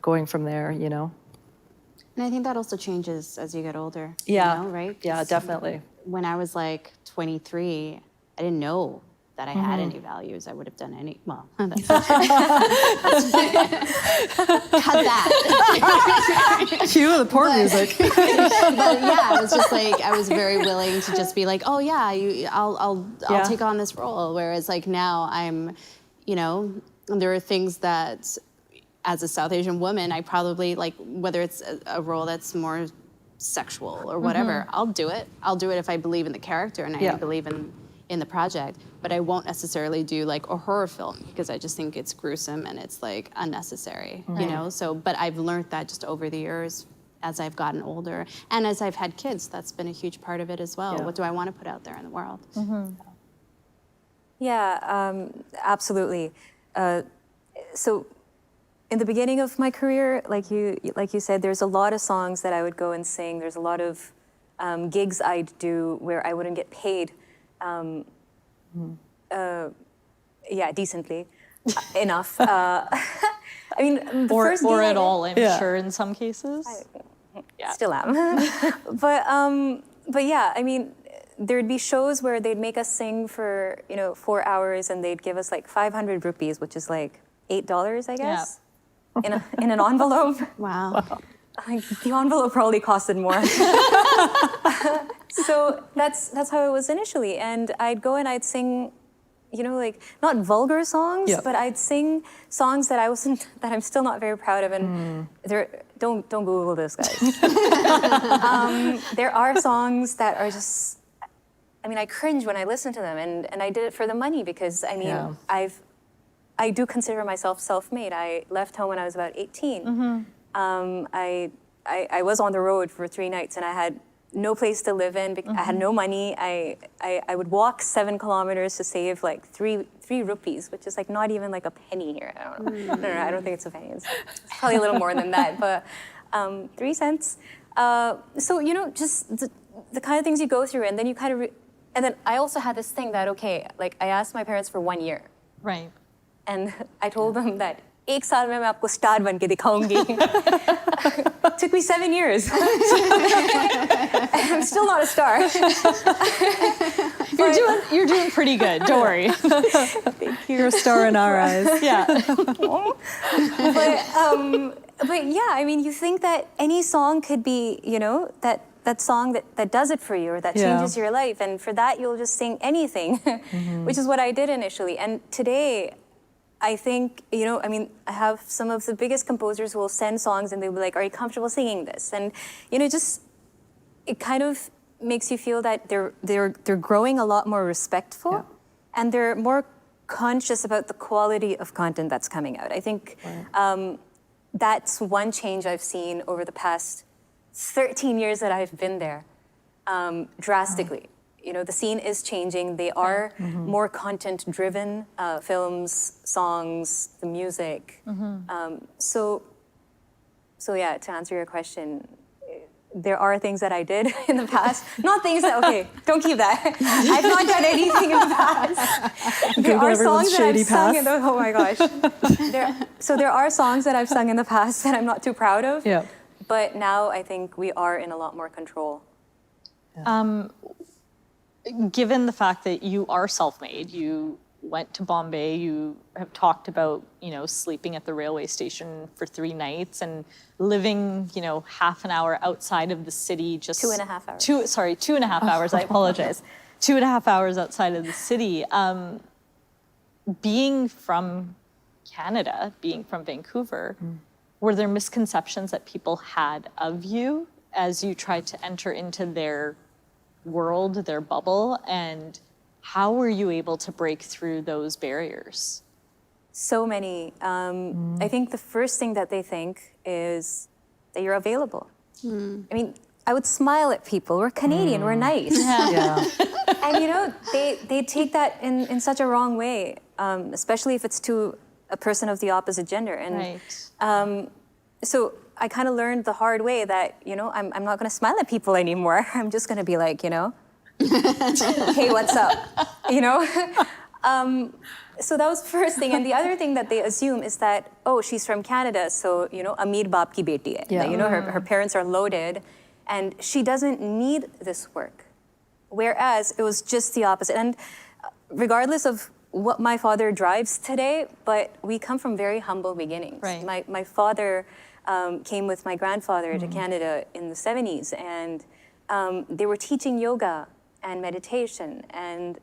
going from there, you know? And I think that also changes as you get older. Yeah. You know, right? Yeah, 'Cause definitely. When I was like 23, I didn't know that I had any values. I would have done any, well, that's cut that. Cue the porn music. But yeah, I was just like, I was very willing to just be like, oh yeah, I'll Yeah. take on this role. Whereas like now I'm, you know, there are things that as a South Asian woman, I probably like, whether it's a role that's more sexual or whatever, I'll do it. I'll do it if I believe in the character and I believe in the project, but I won't necessarily do like a horror film because I just think it's gruesome and it's like unnecessary, you know? So, but I've learned that just over the years as I've gotten older and as I've had kids, that's been a huge part of it as well. Yeah. What do I want to put out there in the world? Yeah, absolutely. So in the beginning of my career, like you said, there's a lot of songs that I would go and sing. There's a lot of gigs I'd do where I wouldn't get paid, decently enough. I mean, the first gig Or I at did- all, I'm sure, in some cases. Still am. but yeah, I mean, there'd be shows where they'd make us sing for 4 hours and they'd give us like 500 rupees, which is like $8, I guess, in an envelope. Wow. Like, the envelope probably costed more. So that's how it was initially, and I'd go and I'd sing, like not vulgar songs, but I'd sing songs that I'm still not very proud of, and don't Google this, guys. There are songs that are just, I mean, I cringe when I listen to them, and I did it for the money because I mean, I do consider myself self-made. I left home when I was about 18. I was on the road for 3 nights and I had no place to live in. I had no money. I would walk 7 kilometers to save like three rupees, which is like not even like a penny here. I don't know. No, I don't think it's a penny. It's probably a little more than that, but 3 cents. So, just the kind of things you go through, and then you kind of, and then I also had this thing that, okay, like I asked my parents for 1 year. Right. And I told them that 1 saal mein main aapko star ban ke dikhaungi. Took me 7 years. I'm still not a star. You're doing pretty good. Don't worry. Thank you. You're a star in our eyes. Yeah. But yeah, I mean, you think that any song could be, that song that does it for you or that changes your life. And for that, you'll just sing anything, which is what I did initially. And today, I think, I mean, I have some of the biggest composers who will send songs and they'll be like, are you comfortable singing this? And, it kind of makes you feel that they're growing a lot more respectful and they're more conscious about the quality of content that's coming out. I think that's one change I've seen over the past 13 years that I've been there, drastically. You know, the scene is changing. They are more content-driven, films, songs, the music. So yeah, to answer your question, there are things that I did in the past. Not things that, okay, don't keep that. I've not done anything in the past. There are songs that I've sung in the, oh my gosh. There are songs that I've sung in the past that I'm not too proud of. Yeah. But now I think we are in a lot more control. Given the fact that you are self-made, you went to Bombay, you have talked about, you know, sleeping at the railway station for 3 nights and living, you know, half an hour outside of the city, just 2.5 hours. 2.5 hours, I apologize. 2.5 hours outside of the city. Being from Canada, being from Vancouver, were there misconceptions that people had of you as you tried to enter into their world, their bubble, and how were you able to break through those barriers? So many. I think the first thing that they think is that you're available. I mean, I would smile at people. We're Canadian, we're nice. Yeah. And you know, they take that in such a wrong way, especially if it's to a person of the opposite gender. And Right. so I kind of learned the hard way that, you know, I'm not going to smile at people anymore. I'm just going to be like, you know, hey, what's up? You know? So that was the first thing. And the other thing that they assume is that, oh, she's from Canada, so, you know, Amir Baap ki beti hai. Yeah. That, you know, her parents are loaded, and she doesn't need this work. Whereas it was just the opposite. And regardless of what my father drives today, but we come from very humble beginnings. Right. My father came with my grandfather to Canada in the 70s, and they were teaching yoga and meditation. And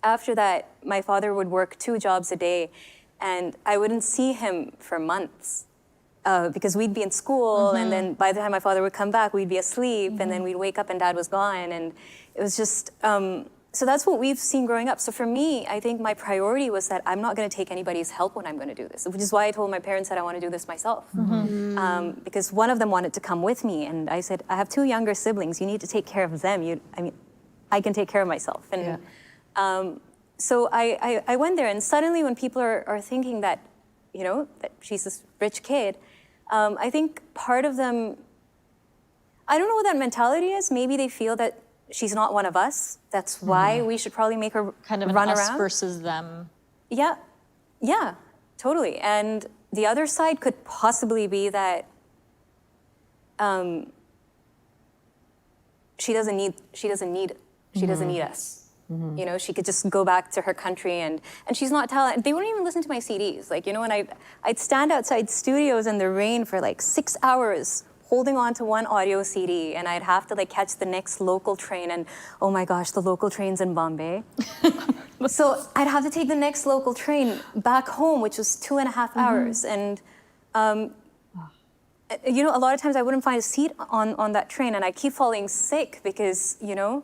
after that, my father would work 2 jobs a day, and I wouldn't see him for months because we'd be in school, and then by the time my father would come back, we'd be asleep, and then we'd wake up and Dad was gone, and it was just, so that's what we've seen growing up. So for me, I think my priority was that I'm not going to take anybody's help when I'm going to do this, which is why I told my parents that I want to do this myself. Because one of them wanted to come with me, and I said, I have 2 younger siblings. You need to take care of them. I mean, I can take care of myself. And so I went there, and suddenly when people are thinking that, you know, that she's this rich kid, I think part of them, I don't know what that mentality is. Maybe they feel that she's not one of us. That's why we should probably make her Kind of an run us around. versus them. Yeah, totally. And the other side could possibly be that she doesn't need us. You know, she could just go back to her country, and she's not talented. They wouldn't even listen to my CDs. Like, you know, and I'd stand outside studios in the rain for like 6 hours holding on to one audio CD, and I'd have to like catch the next local train, and oh my gosh, the local train's in Bombay. So I'd have to take the next local train back home, which was 2.5 hours. And you know, a lot of times I wouldn't find a seat on that train, and I keep falling sick because, you know,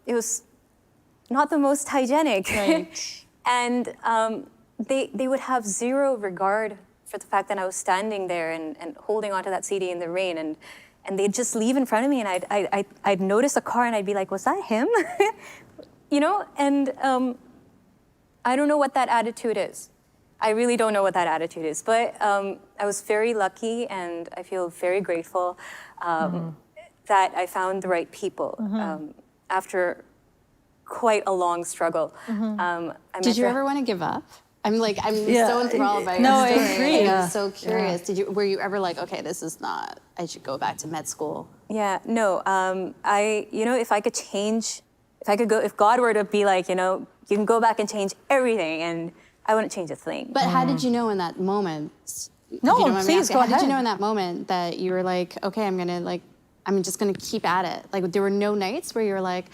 it was not the most hygienic. Right. And they would have zero regard for the fact that I was standing there and holding onto that CD in the rain, and they'd just leave in front of me, and I'd notice a car, and I'd be like, was that him? You know, and I don't know what that attitude is. I really don't know what that attitude is, but I was very lucky, and I feel very grateful that I found the right people after quite a long struggle. Did you ever want to give up? I'm so enthralled by your No, I story. agree. I'm so curious. Were you ever like, okay, this is not, I should go back to med school? Yeah, no. You know, if God were to be like, you know, you can go back and change everything, and I wouldn't change a thing. But how did you know in that moment? No, if you don't mind me please, asking, go how did you ahead. know in that moment that you were like, okay, I'm just gonna keep at it? Like, there were no nights where you were like,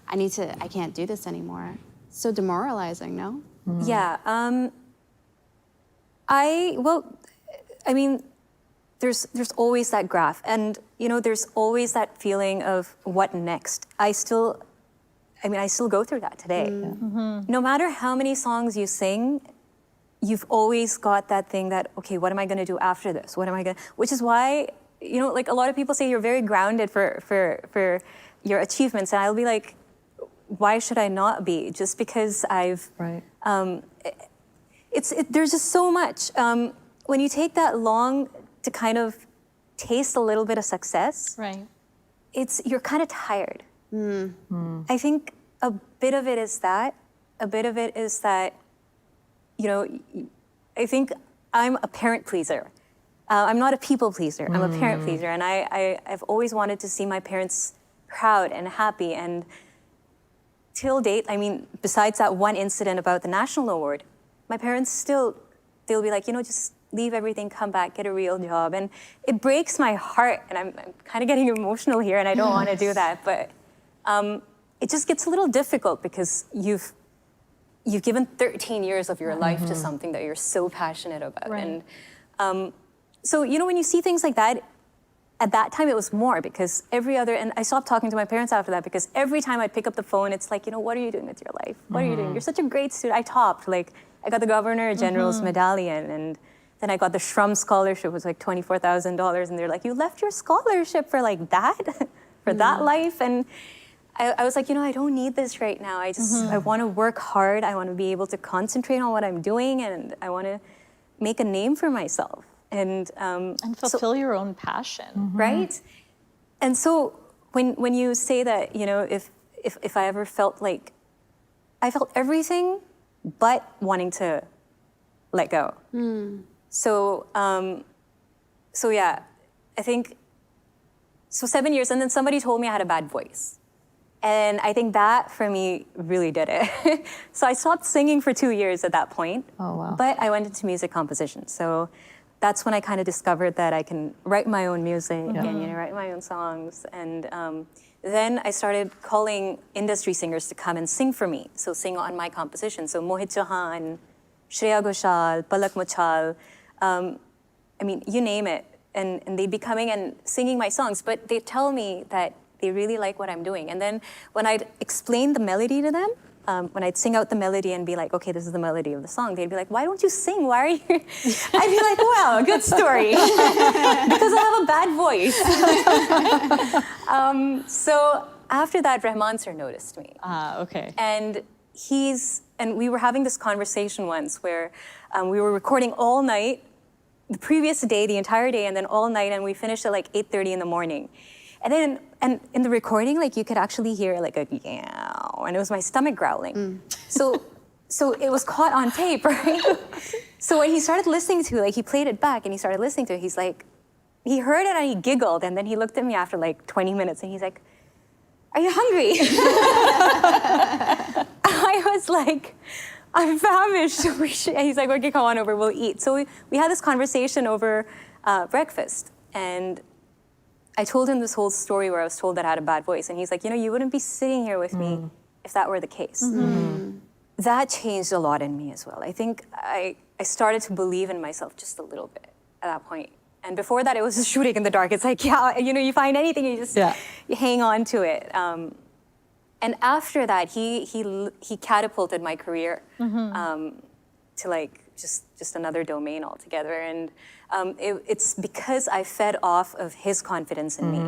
I can't do this anymore. So demoralizing, no? Yeah. I mean, there's always that graph, and you know, there's always that feeling of what next. I still go through that today. No matter how many songs you sing, you've always got that thing that, okay, what am I going to do after this? What am I going to, which is why, you know, like a lot of people say you're very grounded for your achievements. And I'll be like, why should I not be? Just because I've, Right. There's just so much. When you take that long to kind of taste a little bit of success, Right. you're kind of tired. I think a bit of it is that. A bit of it is that, you know, I think I'm a parent pleaser. I'm not a people pleaser. I'm a parent pleaser. And I've always wanted to see my parents proud and happy. And till date, I mean, besides that one incident about the national award, my parents still, they'll be like, you know, just leave everything, come back, get a real job. And it breaks my heart. And I'm kind of getting emotional here, and I don't want to do that. But it just gets a little difficult because you've given 13 years of your life to something that you're so passionate about. Right. And so, you know, when you see things like that, at that time it was more because and I stopped talking to my parents after that because every time I'd pick up the phone, it's like, you know, what are you doing with your life? What are you doing? You're such a great student. I topped, like, I got the Governor General's medallion, and then I got the Shrum scholarship, it was like $24,000. And they're like, you left your scholarship for like that, for that life? And I was like, you know, I don't need this right now. I want to work hard. I want to be able to concentrate on what I'm doing, and I want to make a name for myself. And fulfill your own passion. Right? And so when you say that, you know, if I ever felt like, I felt everything but wanting to let go. So yeah, I think, so 7 years, and then somebody told me I had a bad voice. And I think that for me really did it. So I stopped singing for 2 years at that point. Oh, wow. But I went into music composition. So that's when I kind of discovered that I can write my own music and, you know, write my own songs. And then I started calling industry singers to come and sing for me. So sing on my composition. So Mohit Chauhan, Shreya Ghoshal, Palak Muchal, I mean, you name it. And they'd be coming and singing my songs, but they tell me that they really like what I'm doing. And then when I'd explain the melody to them, when I'd sing out the melody and be like, okay, this is the melody of the song, they'd be like, why don't you sing? Why are you? I'd be like, well, good story. Because I have a bad voice. So after that, Rahman sir noticed me. Okay. And we were having this conversation once where we were recording all night, the previous day, the entire day, and then all night, and we finished at like 8:30 in the morning. And in the recording, like you could actually hear like a yow, and it was my stomach growling. So it was caught on tape, right? So when he started listening to it, like he played it back and he started listening to it, he's like, he heard it and he giggled, and then he looked at me after like 20 minutes and he's like, are you hungry? I was like, I'm famished. And he's like, okay, come on over, we'll eat. So we had this conversation over breakfast, and I told him this whole story where I was told that I had a bad voice, and he's like, you know, you wouldn't be sitting here with me if that were the case. That changed a lot in me as well. I think I started to believe in myself just a little bit at that point. And before that, it was just shooting in the dark. It's like, yeah, you know, you find anything, you just you hang on to it. And after that, he catapulted my career to like just another domain altogether. And it's because I fed off of his confidence in me.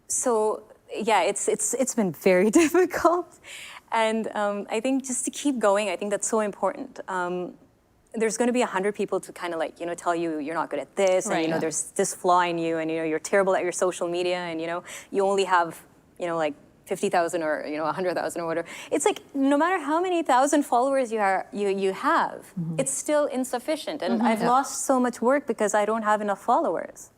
So yeah, it's been very difficult. And I think just to keep going, I think that's so important. There's going to be 100 people to kind of like, you know, tell you you're not good at this, and you know, there's this flaw in you, and you know, you're terrible at your social media, and you know, you only have, you know, like 50,000 or, you know, 100,000 or whatever. It's like, no matter how many thousand followers you have, it's still insufficient. And I've lost so much work because I don't have enough followers.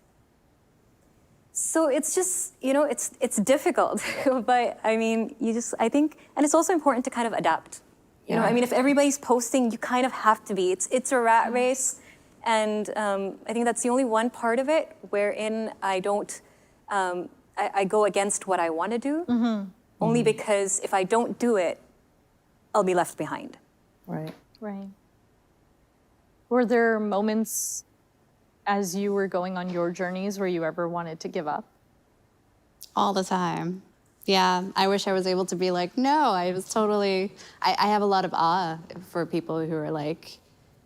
So it's just, you know, it's difficult. But I mean, I think, and it's also important to kind of adapt. You know, I mean, if everybody's posting, you kind of have to be. It's a rat race. And I think that's the only one part of it wherein I don't, I go against what I want to do, only because if I don't do it, I'll be left behind. Right. Right. Were there moments as you were going on your journeys where you ever wanted to give up? All the time. Yeah, I wish I was able to be like, no, I was totally, I have a lot of awe for people who are like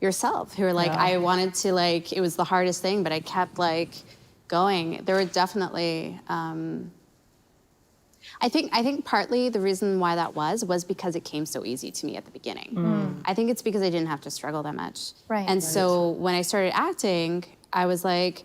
yourself, who are like, I wanted to like, it was the hardest thing, but I kept like going. There were definitely, I think partly the reason why that was because it came so easy to me at the beginning. I think it's because I didn't have to struggle that much. Right. And so when I started acting, I was like,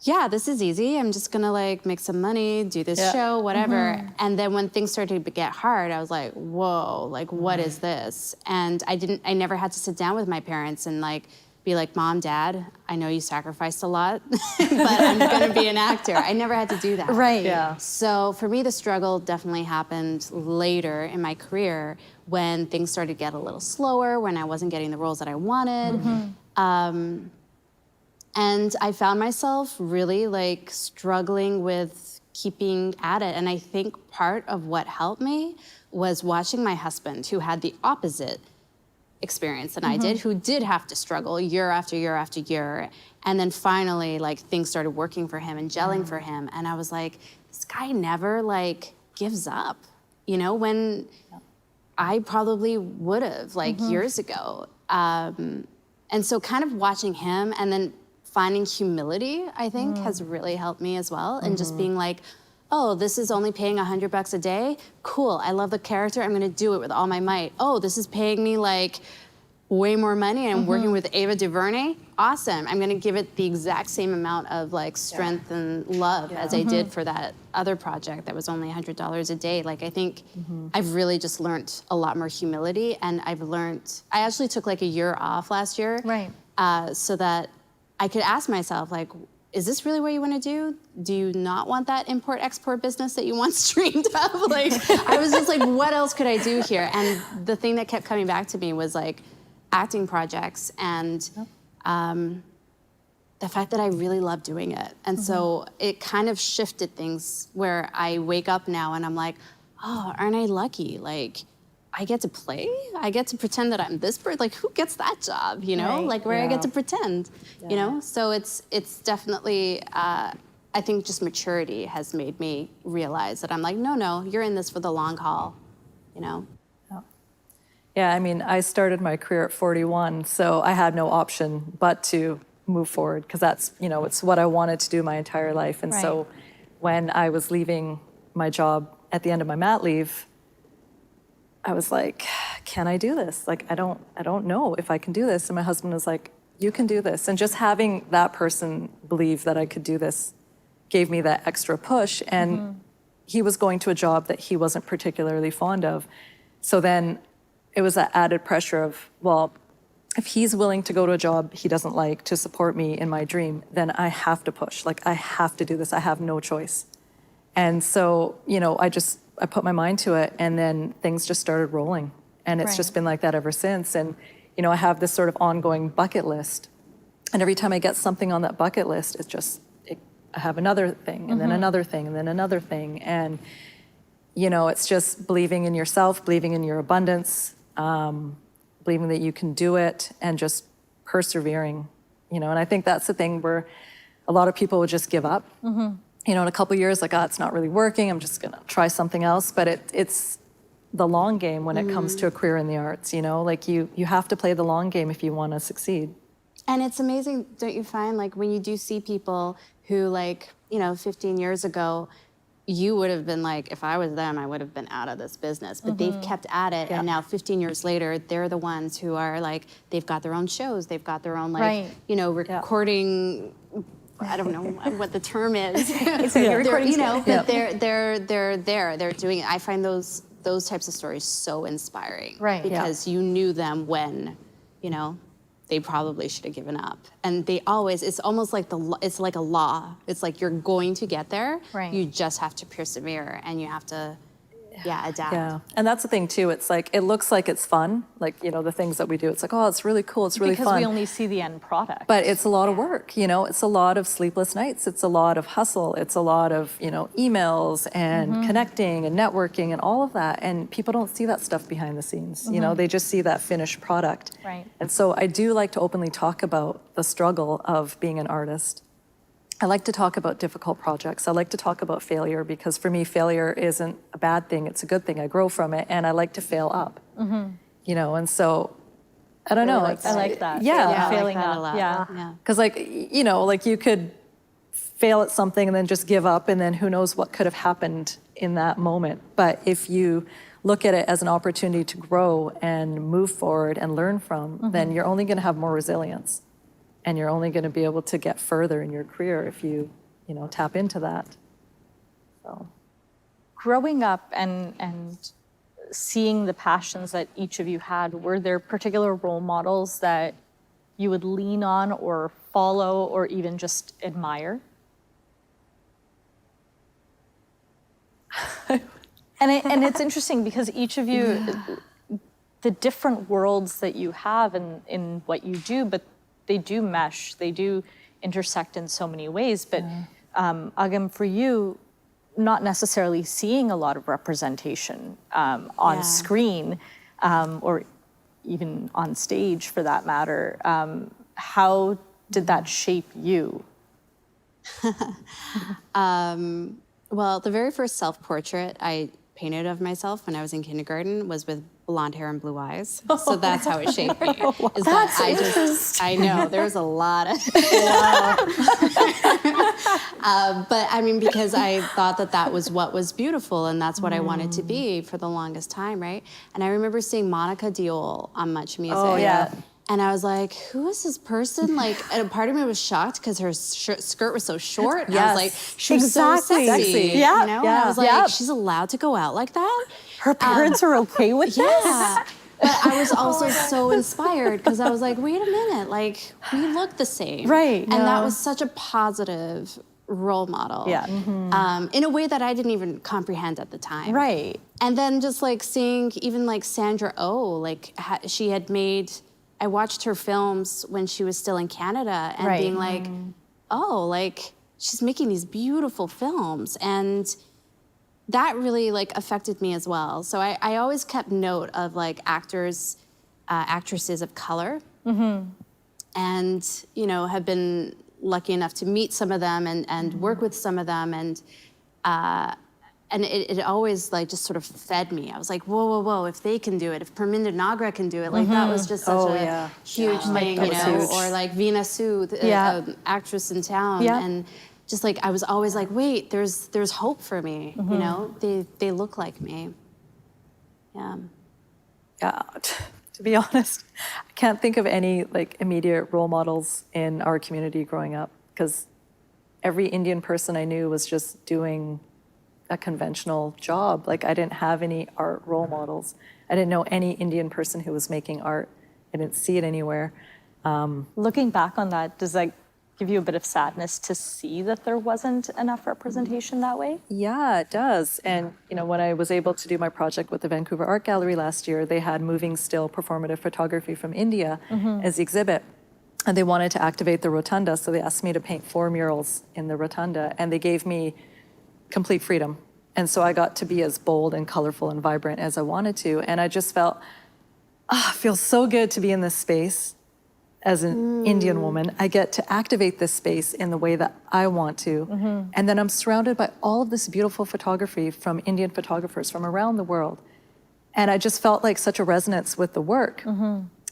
yeah, this is easy. I'm just gonna like make some money, do this show, whatever. And then when things started to get hard, I was like, whoa, like what is this? And I never had to sit down with my parents and like be like, Mom, Dad, I know you sacrificed a lot, but I'm gonna be an actor. I never had to do that. Right. Yeah. So for me, the struggle definitely happened later in my career when things started to get a little slower, when I wasn't getting the roles that I wanted. And I found myself really like struggling with keeping at it. And I think part of what helped me was watching my husband, who had the opposite experience than I did, who did have to struggle year after year after year. And then finally, like things started working for him and gelling for him. And I was like, this guy never like gives up, you know, when I probably would have like years ago. And so kind of watching him and then finding humility, I think, has really helped me as well. And just being like, oh, this is only paying $100 a day? Cool, I love the character, I'm gonna do it with all my might. Oh, this is paying me like way more money and I'm working with Ava DuVernay? Awesome, I'm gonna give it the exact same amount of like strength and love as I did for that other project that was only $100 a day. Like I think I've really just learned a lot more humility, and I actually took like a year off last year. Right. So that I could ask myself, like, is this really what you want to do? Do you not want that import-export business that you once dreamed of? Like, I was just like, what else could I do here? And the thing that kept coming back to me was like acting projects and the fact that I really love doing it. And so it kind of shifted things where I wake up now and I'm like, oh, aren't I lucky? Like, I get to play. I get to pretend that I'm this person. Like, who gets that job? You know, Right. like where I get to pretend. You know, so it's definitely. I think just maturity has made me realize that I'm like, no, you're in this for the long haul. You know. Yeah, I mean, I started my career at 41, so I had no option but to move forward because that's, you know, it's what I wanted to do my entire life. And so when I was leaving my job at the end of my mat leave, I was like, can I do this? Like, I don't know if I can do this. And my husband was like, you can do this. And just having that person believe that I could do this gave me that extra push. And he was going to a job that he wasn't particularly fond of. So then it was that added pressure of, well, if he's willing to go to a job he doesn't like to support me in my dream, then I have to push. Like, I have to do this. I have no choice. And so, you know, I put my mind to it, and then things just started rolling. And it's just been like that ever since. And, you know, I have this sort of ongoing bucket list. And every time I get something on that bucket list, it's just, I have another thing, and then another thing, and then another thing. And, you know, it's just believing in yourself, believing in your abundance, believing that you can do it, and just persevering, you know. And I think that's the thing where a lot of people would just give up. You know, in a couple of years, like, oh, it's not really working, I'm just gonna try something else. But it's the long game when it comes to a career in the arts, you know? Like, you have to play the long game if you wanna succeed. And it's amazing, don't you find, like, when you do see people who, like, you know, 15 years ago, you would have been like, if I was them, I would have been out of this business. But they've kept at it, and now 15 years later, they're the ones who are, like, they've got their own shows, they've got their own, like, you know, recording... I don't know what the term is. Recording, you know, but they're there. They're doing it. I find those types of stories so inspiring, Right. Because you knew them when, you know, they probably should have given up, and they always. It's almost like it's like a law. It's like you're going to get there. Right. You just have to persevere, and you have to. Adapt. Yeah, and that's the thing too. It's like, it looks like it's fun, like, you know, the things that we do. It's like, oh, it's really cool, it's really fun. Because we only see the end product. But it's a lot of work, you know. It's a lot of sleepless nights. It's a lot of hustle. It's a lot of, you know, emails and connecting and networking and all of that. And people don't see that stuff behind the scenes. You know, they just see that finished product. Right. And so I do like to openly talk about the struggle of being an artist. I like to talk about difficult projects. I like to talk about failure because for me, failure isn't a bad thing. It's a good thing. I grow from it, and I like to fail up. You know, and so I don't know. I like that. Yeah, Failing I like that up. a lot. Yeah. because like you know, like you could fail at something and then just give up, and then who knows what could have happened in that moment. But if you look at it as an opportunity to grow and move forward and learn from, then you're only going to have more resilience. And you're only going to be able to get further in your career if you know, tap into that. So, Growing up and seeing the passions that each of you had, were there particular role models that you would lean on or follow or even just admire? And it's interesting because each of you, the different worlds that you have in what you do, but they do mesh, they do intersect in so many ways. But Agam, for you, not necessarily seeing a lot of representation on screen or even on stage for that matter, how did that shape you? Well, the very first self-portrait I painted of myself when I was in kindergarten was with blonde hair and blue eyes. So that's how it shaped me. Is that I know, there's a lot of... but I mean, because I thought that was what was beautiful and that's what I wanted to be for the longest time, right? And I remember seeing Monica Diol on Much Music. Oh, yeah. And I was like, who is this person? Like, and a part of me was shocked because her skirt was so short. And I was like, she was so sexy. Yeah. You know? And I was like, she's allowed to go out like that? Her parents are okay with this? Yeah. But I was also so inspired because I was like, wait a minute, like, we look the same. Right. And that was such a positive role model. Yeah. In a way that I didn't even comprehend at the time. Right. And then just like seeing even like Sandra Oh, like she had made... I watched her films when she was still in Canada and being like, oh, like she's making these beautiful films. And that really like affected me as well. So I always kept note of like actors, actresses of color. And, you know, have been lucky enough to meet some of them and work with some of them. And it always like just sort of fed me. I was like, whoa, whoa, whoa, if they can do it, if Parminder Nagra can do it, like that was just such a huge thing, you know? Huge. Or like Veena Sood, actress in town. And just like, I was always like, wait, there's hope for me, you know? They look like me. Yeah. Yeah, to be honest, I can't think of any like immediate role models in our community growing up because every Indian person I knew was just doing a conventional job. Like I didn't have any art role models. I didn't know any Indian person who was making art. I didn't see it anywhere. Looking back on that, does that give you a bit of sadness to see that there wasn't enough representation that way? Yeah, it does. And you know, when I was able to do my project with the Vancouver Art Gallery last year, they had moving still performative photography from India as the exhibit. And they wanted to activate the rotunda, so they asked me to paint 4 murals in the rotunda, and they gave me complete freedom. And so I got to be as bold and colorful and vibrant as I wanted to. And I just felt, it feels so good to be in this space as an Indian woman. I get to activate this space in the way that I want to. And then I'm surrounded by all of this beautiful photography from Indian photographers from around the world. And I just felt like such a resonance with the work.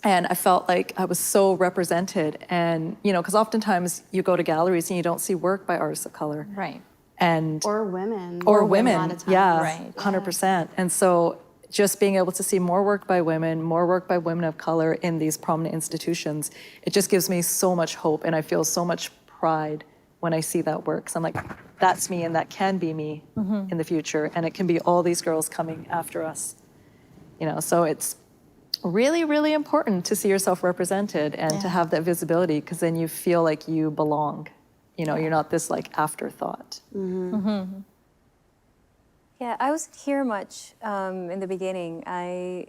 And I felt like I was so represented. And, you know, because oftentimes you go to galleries and you don't see work by artists of color. Right. And Or women. or a women, lot of times. yeah, Right. 100%. And so just being able to see more work by women, more work by women of color in these prominent institutions, it just gives me so much hope, and I feel so much pride when I see that work. So I'm like, that's me, and that can be me in the future, and it can be all these girls coming after us. You know, so it's really, really important to see yourself represented and to have that visibility, because then you feel like you belong. You know, you're not this like afterthought. Yeah, I wasn't here much in the beginning. I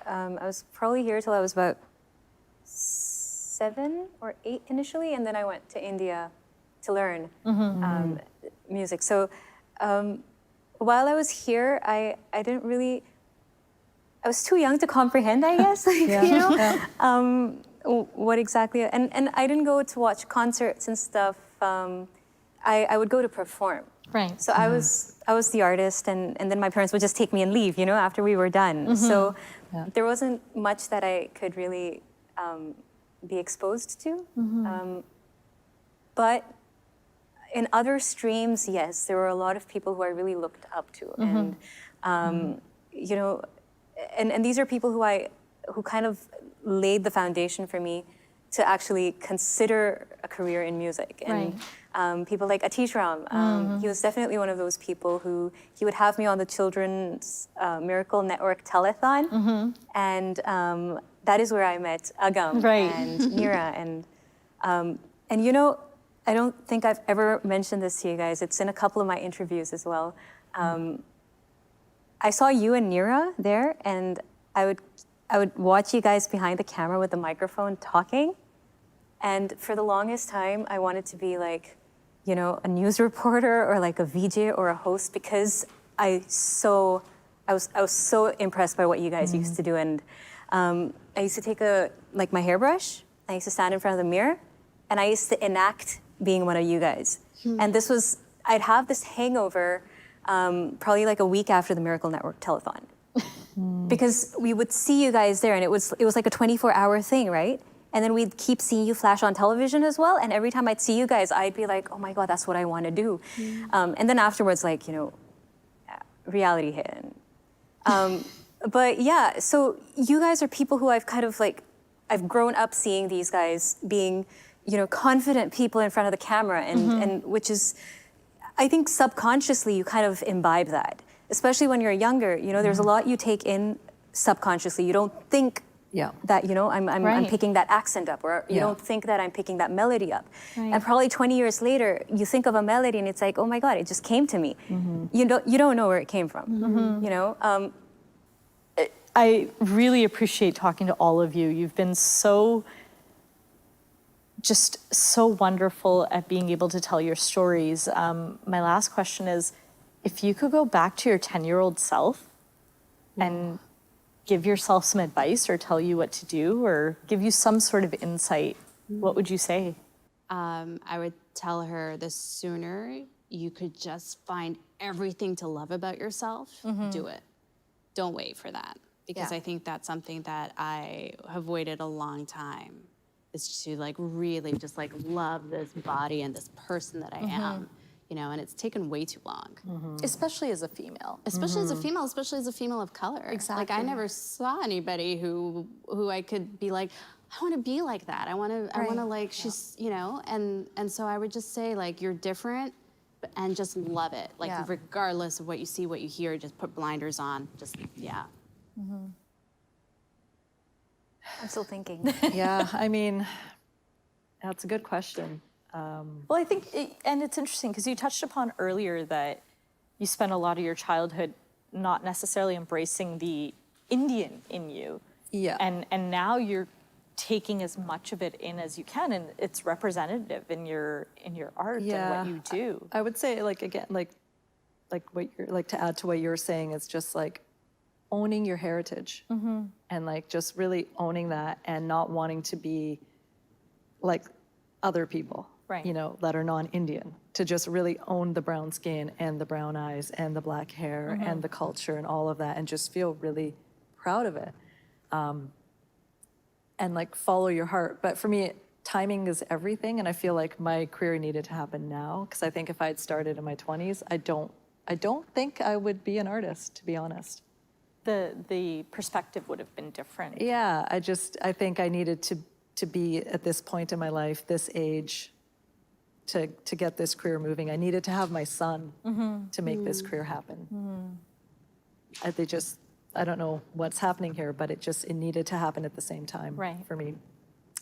was probably here till I was about 7 or 8 initially, and then I went to India to learn music. So while I was here, I didn't really, I was too young to comprehend, I guess, like, you know, what exactly, and I didn't go to watch concerts and stuff I would go to perform. Right. So I was the artist, and then my parents would just take me and leave, after we were done. So there wasn't much that I could really be exposed to. But in other streams, yes, there were a lot of people who I really looked up to, and and these are people who kind of laid the foundation for me to actually consider a career in music. And people like Atish Ram, he was definitely one of those people who he would have me on the Children's Miracle Network telethon, and that is where I met Agam and Meera, and I don't think I've ever mentioned this to you guys. It's in a couple of my interviews as well. I saw you and Neera there, and I would watch you guys behind the camera with the microphone talking. And for the longest time, I wanted to be like, a news reporter or like a VJ or a host, because I was so impressed by what you guys used to do. And I used to take my hairbrush, I used to stand in front of the mirror, and I used to enact being one of you guys. And I'd have this hangover probably like a week after the Miracle Network telethon. Because we would see you guys there, and it was like a 24-hour thing, right? And then we'd keep seeing you flash on television as well, and every time I'd see you guys, I'd be like, oh my God, that's what I want to do. And then afterwards, reality hit. But yeah, so you guys are people who I've kind of I've grown up seeing these guys being, confident people in front of the camera, and which is, I think subconsciously you kind of imbibe that, especially when you're younger. There's a lot you take in subconsciously. You don't think that I'm picking that accent up, or you don't think that I'm picking that melody up. And probably 20 years later, you think of a melody and it's like, oh my God, it just came to me. You don't know where it came from. I really appreciate talking to all of you. You've been so wonderful at being able to tell your stories. My last question is, if you could go back to your 10-year-old self and give yourself some advice, or tell you what to do, or give you some sort of insight, what would you say? I would tell her, the sooner you could just find everything to love about yourself, do it. Don't wait for that. Because I think that's something that I have waited a long time, is to really just love this body and this person that I am, and it's taken way too long. Especially as a female. Especially as a female, especially as a female of color. Exactly. I never saw anybody who I could be like, I want to be like that. I want to she's, and so I would just say you're different, and just love it. Regardless of what you see, what you hear, just put blinders on, I'm still thinking. Yeah, I mean, that's a good question. Well, I think, and it's interesting because you touched upon earlier that you spent a lot of your childhood not necessarily embracing the Indian in you. Yeah. And now you're taking as much of it in as you can, and it's representative in your art and what you do. I would say, again, what you're to add to what you're saying, is just owning your heritage, and just really owning that, and not wanting to be like other people, right? That are non-Indian, to just really own the brown skin and the brown eyes and the black hair and the culture and all of that, and just feel really proud of it, and follow your heart. But for me, timing is everything, and I feel like my career needed to happen now, because I think if I had started in my 20s, I don't think I would be an artist, to be honest. The perspective would have been different. Yeah, I think I needed to be at this point in my life, this age, to get this career moving. I needed to have my son to make this career happen. I don't know what's happening here, but it needed to happen at the same time for me.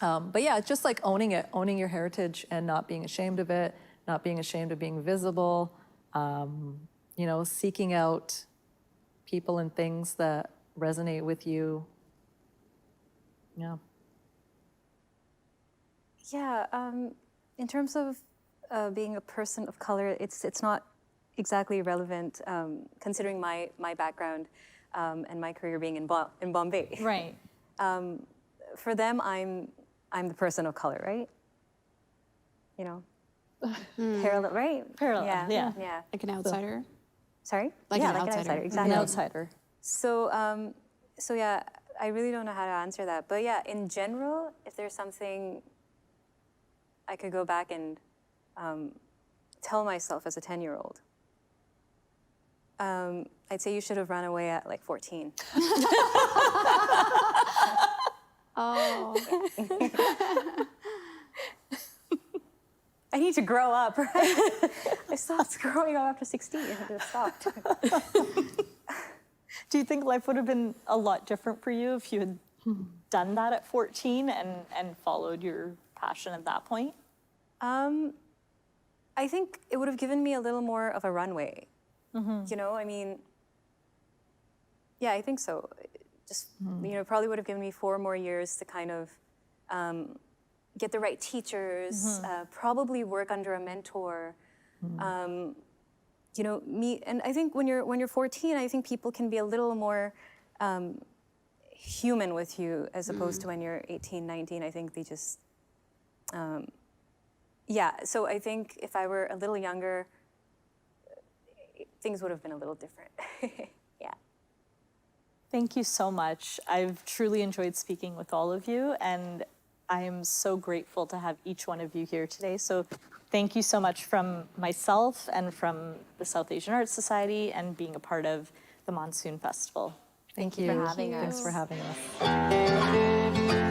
But yeah, it's just owning it, owning your heritage, and not being ashamed of it, not being ashamed of being visible, seeking out people and things that resonate with you. Yeah. Yeah, in terms of being a person of color, it's not exactly relevant, considering my background and my career being in Bombay. Right. For them, I'm the person of color, right? parallel, right? Parallel, yeah. Yeah. Like an outsider. Sorry? Like yeah, an like outsider. an outsider, exactly. An outsider. So, so yeah, I really don't know how to answer that. But yeah, in general, if there's something I could go back and tell myself as a 10-year-old, I'd say you should have run away at like 14. Oh. I need to grow up, right? I stopped growing up after 16. I just stopped. Do you think life would have been a lot different for you if you had done that at 14 and followed your passion at that point? I think it would have given me a little more of a runway. You know, I mean, yeah, I think so. Just, you know, probably would have given me 4 more years to kind of get the right teachers, probably work under a mentor. You know, and I think when you're 14, I think people can be a little more human with you as opposed to when you're 18, 19. I think they just, yeah. So I think if I were a little younger, things would have been a little different. Yeah. Thank you so much. I've truly enjoyed speaking with all of you, and I am so grateful to have each one of you here today. So thank you so much from myself and from the South Asian Arts Society and being a part of the Monsoon Festival. Thank you for having Thanks us. for having us.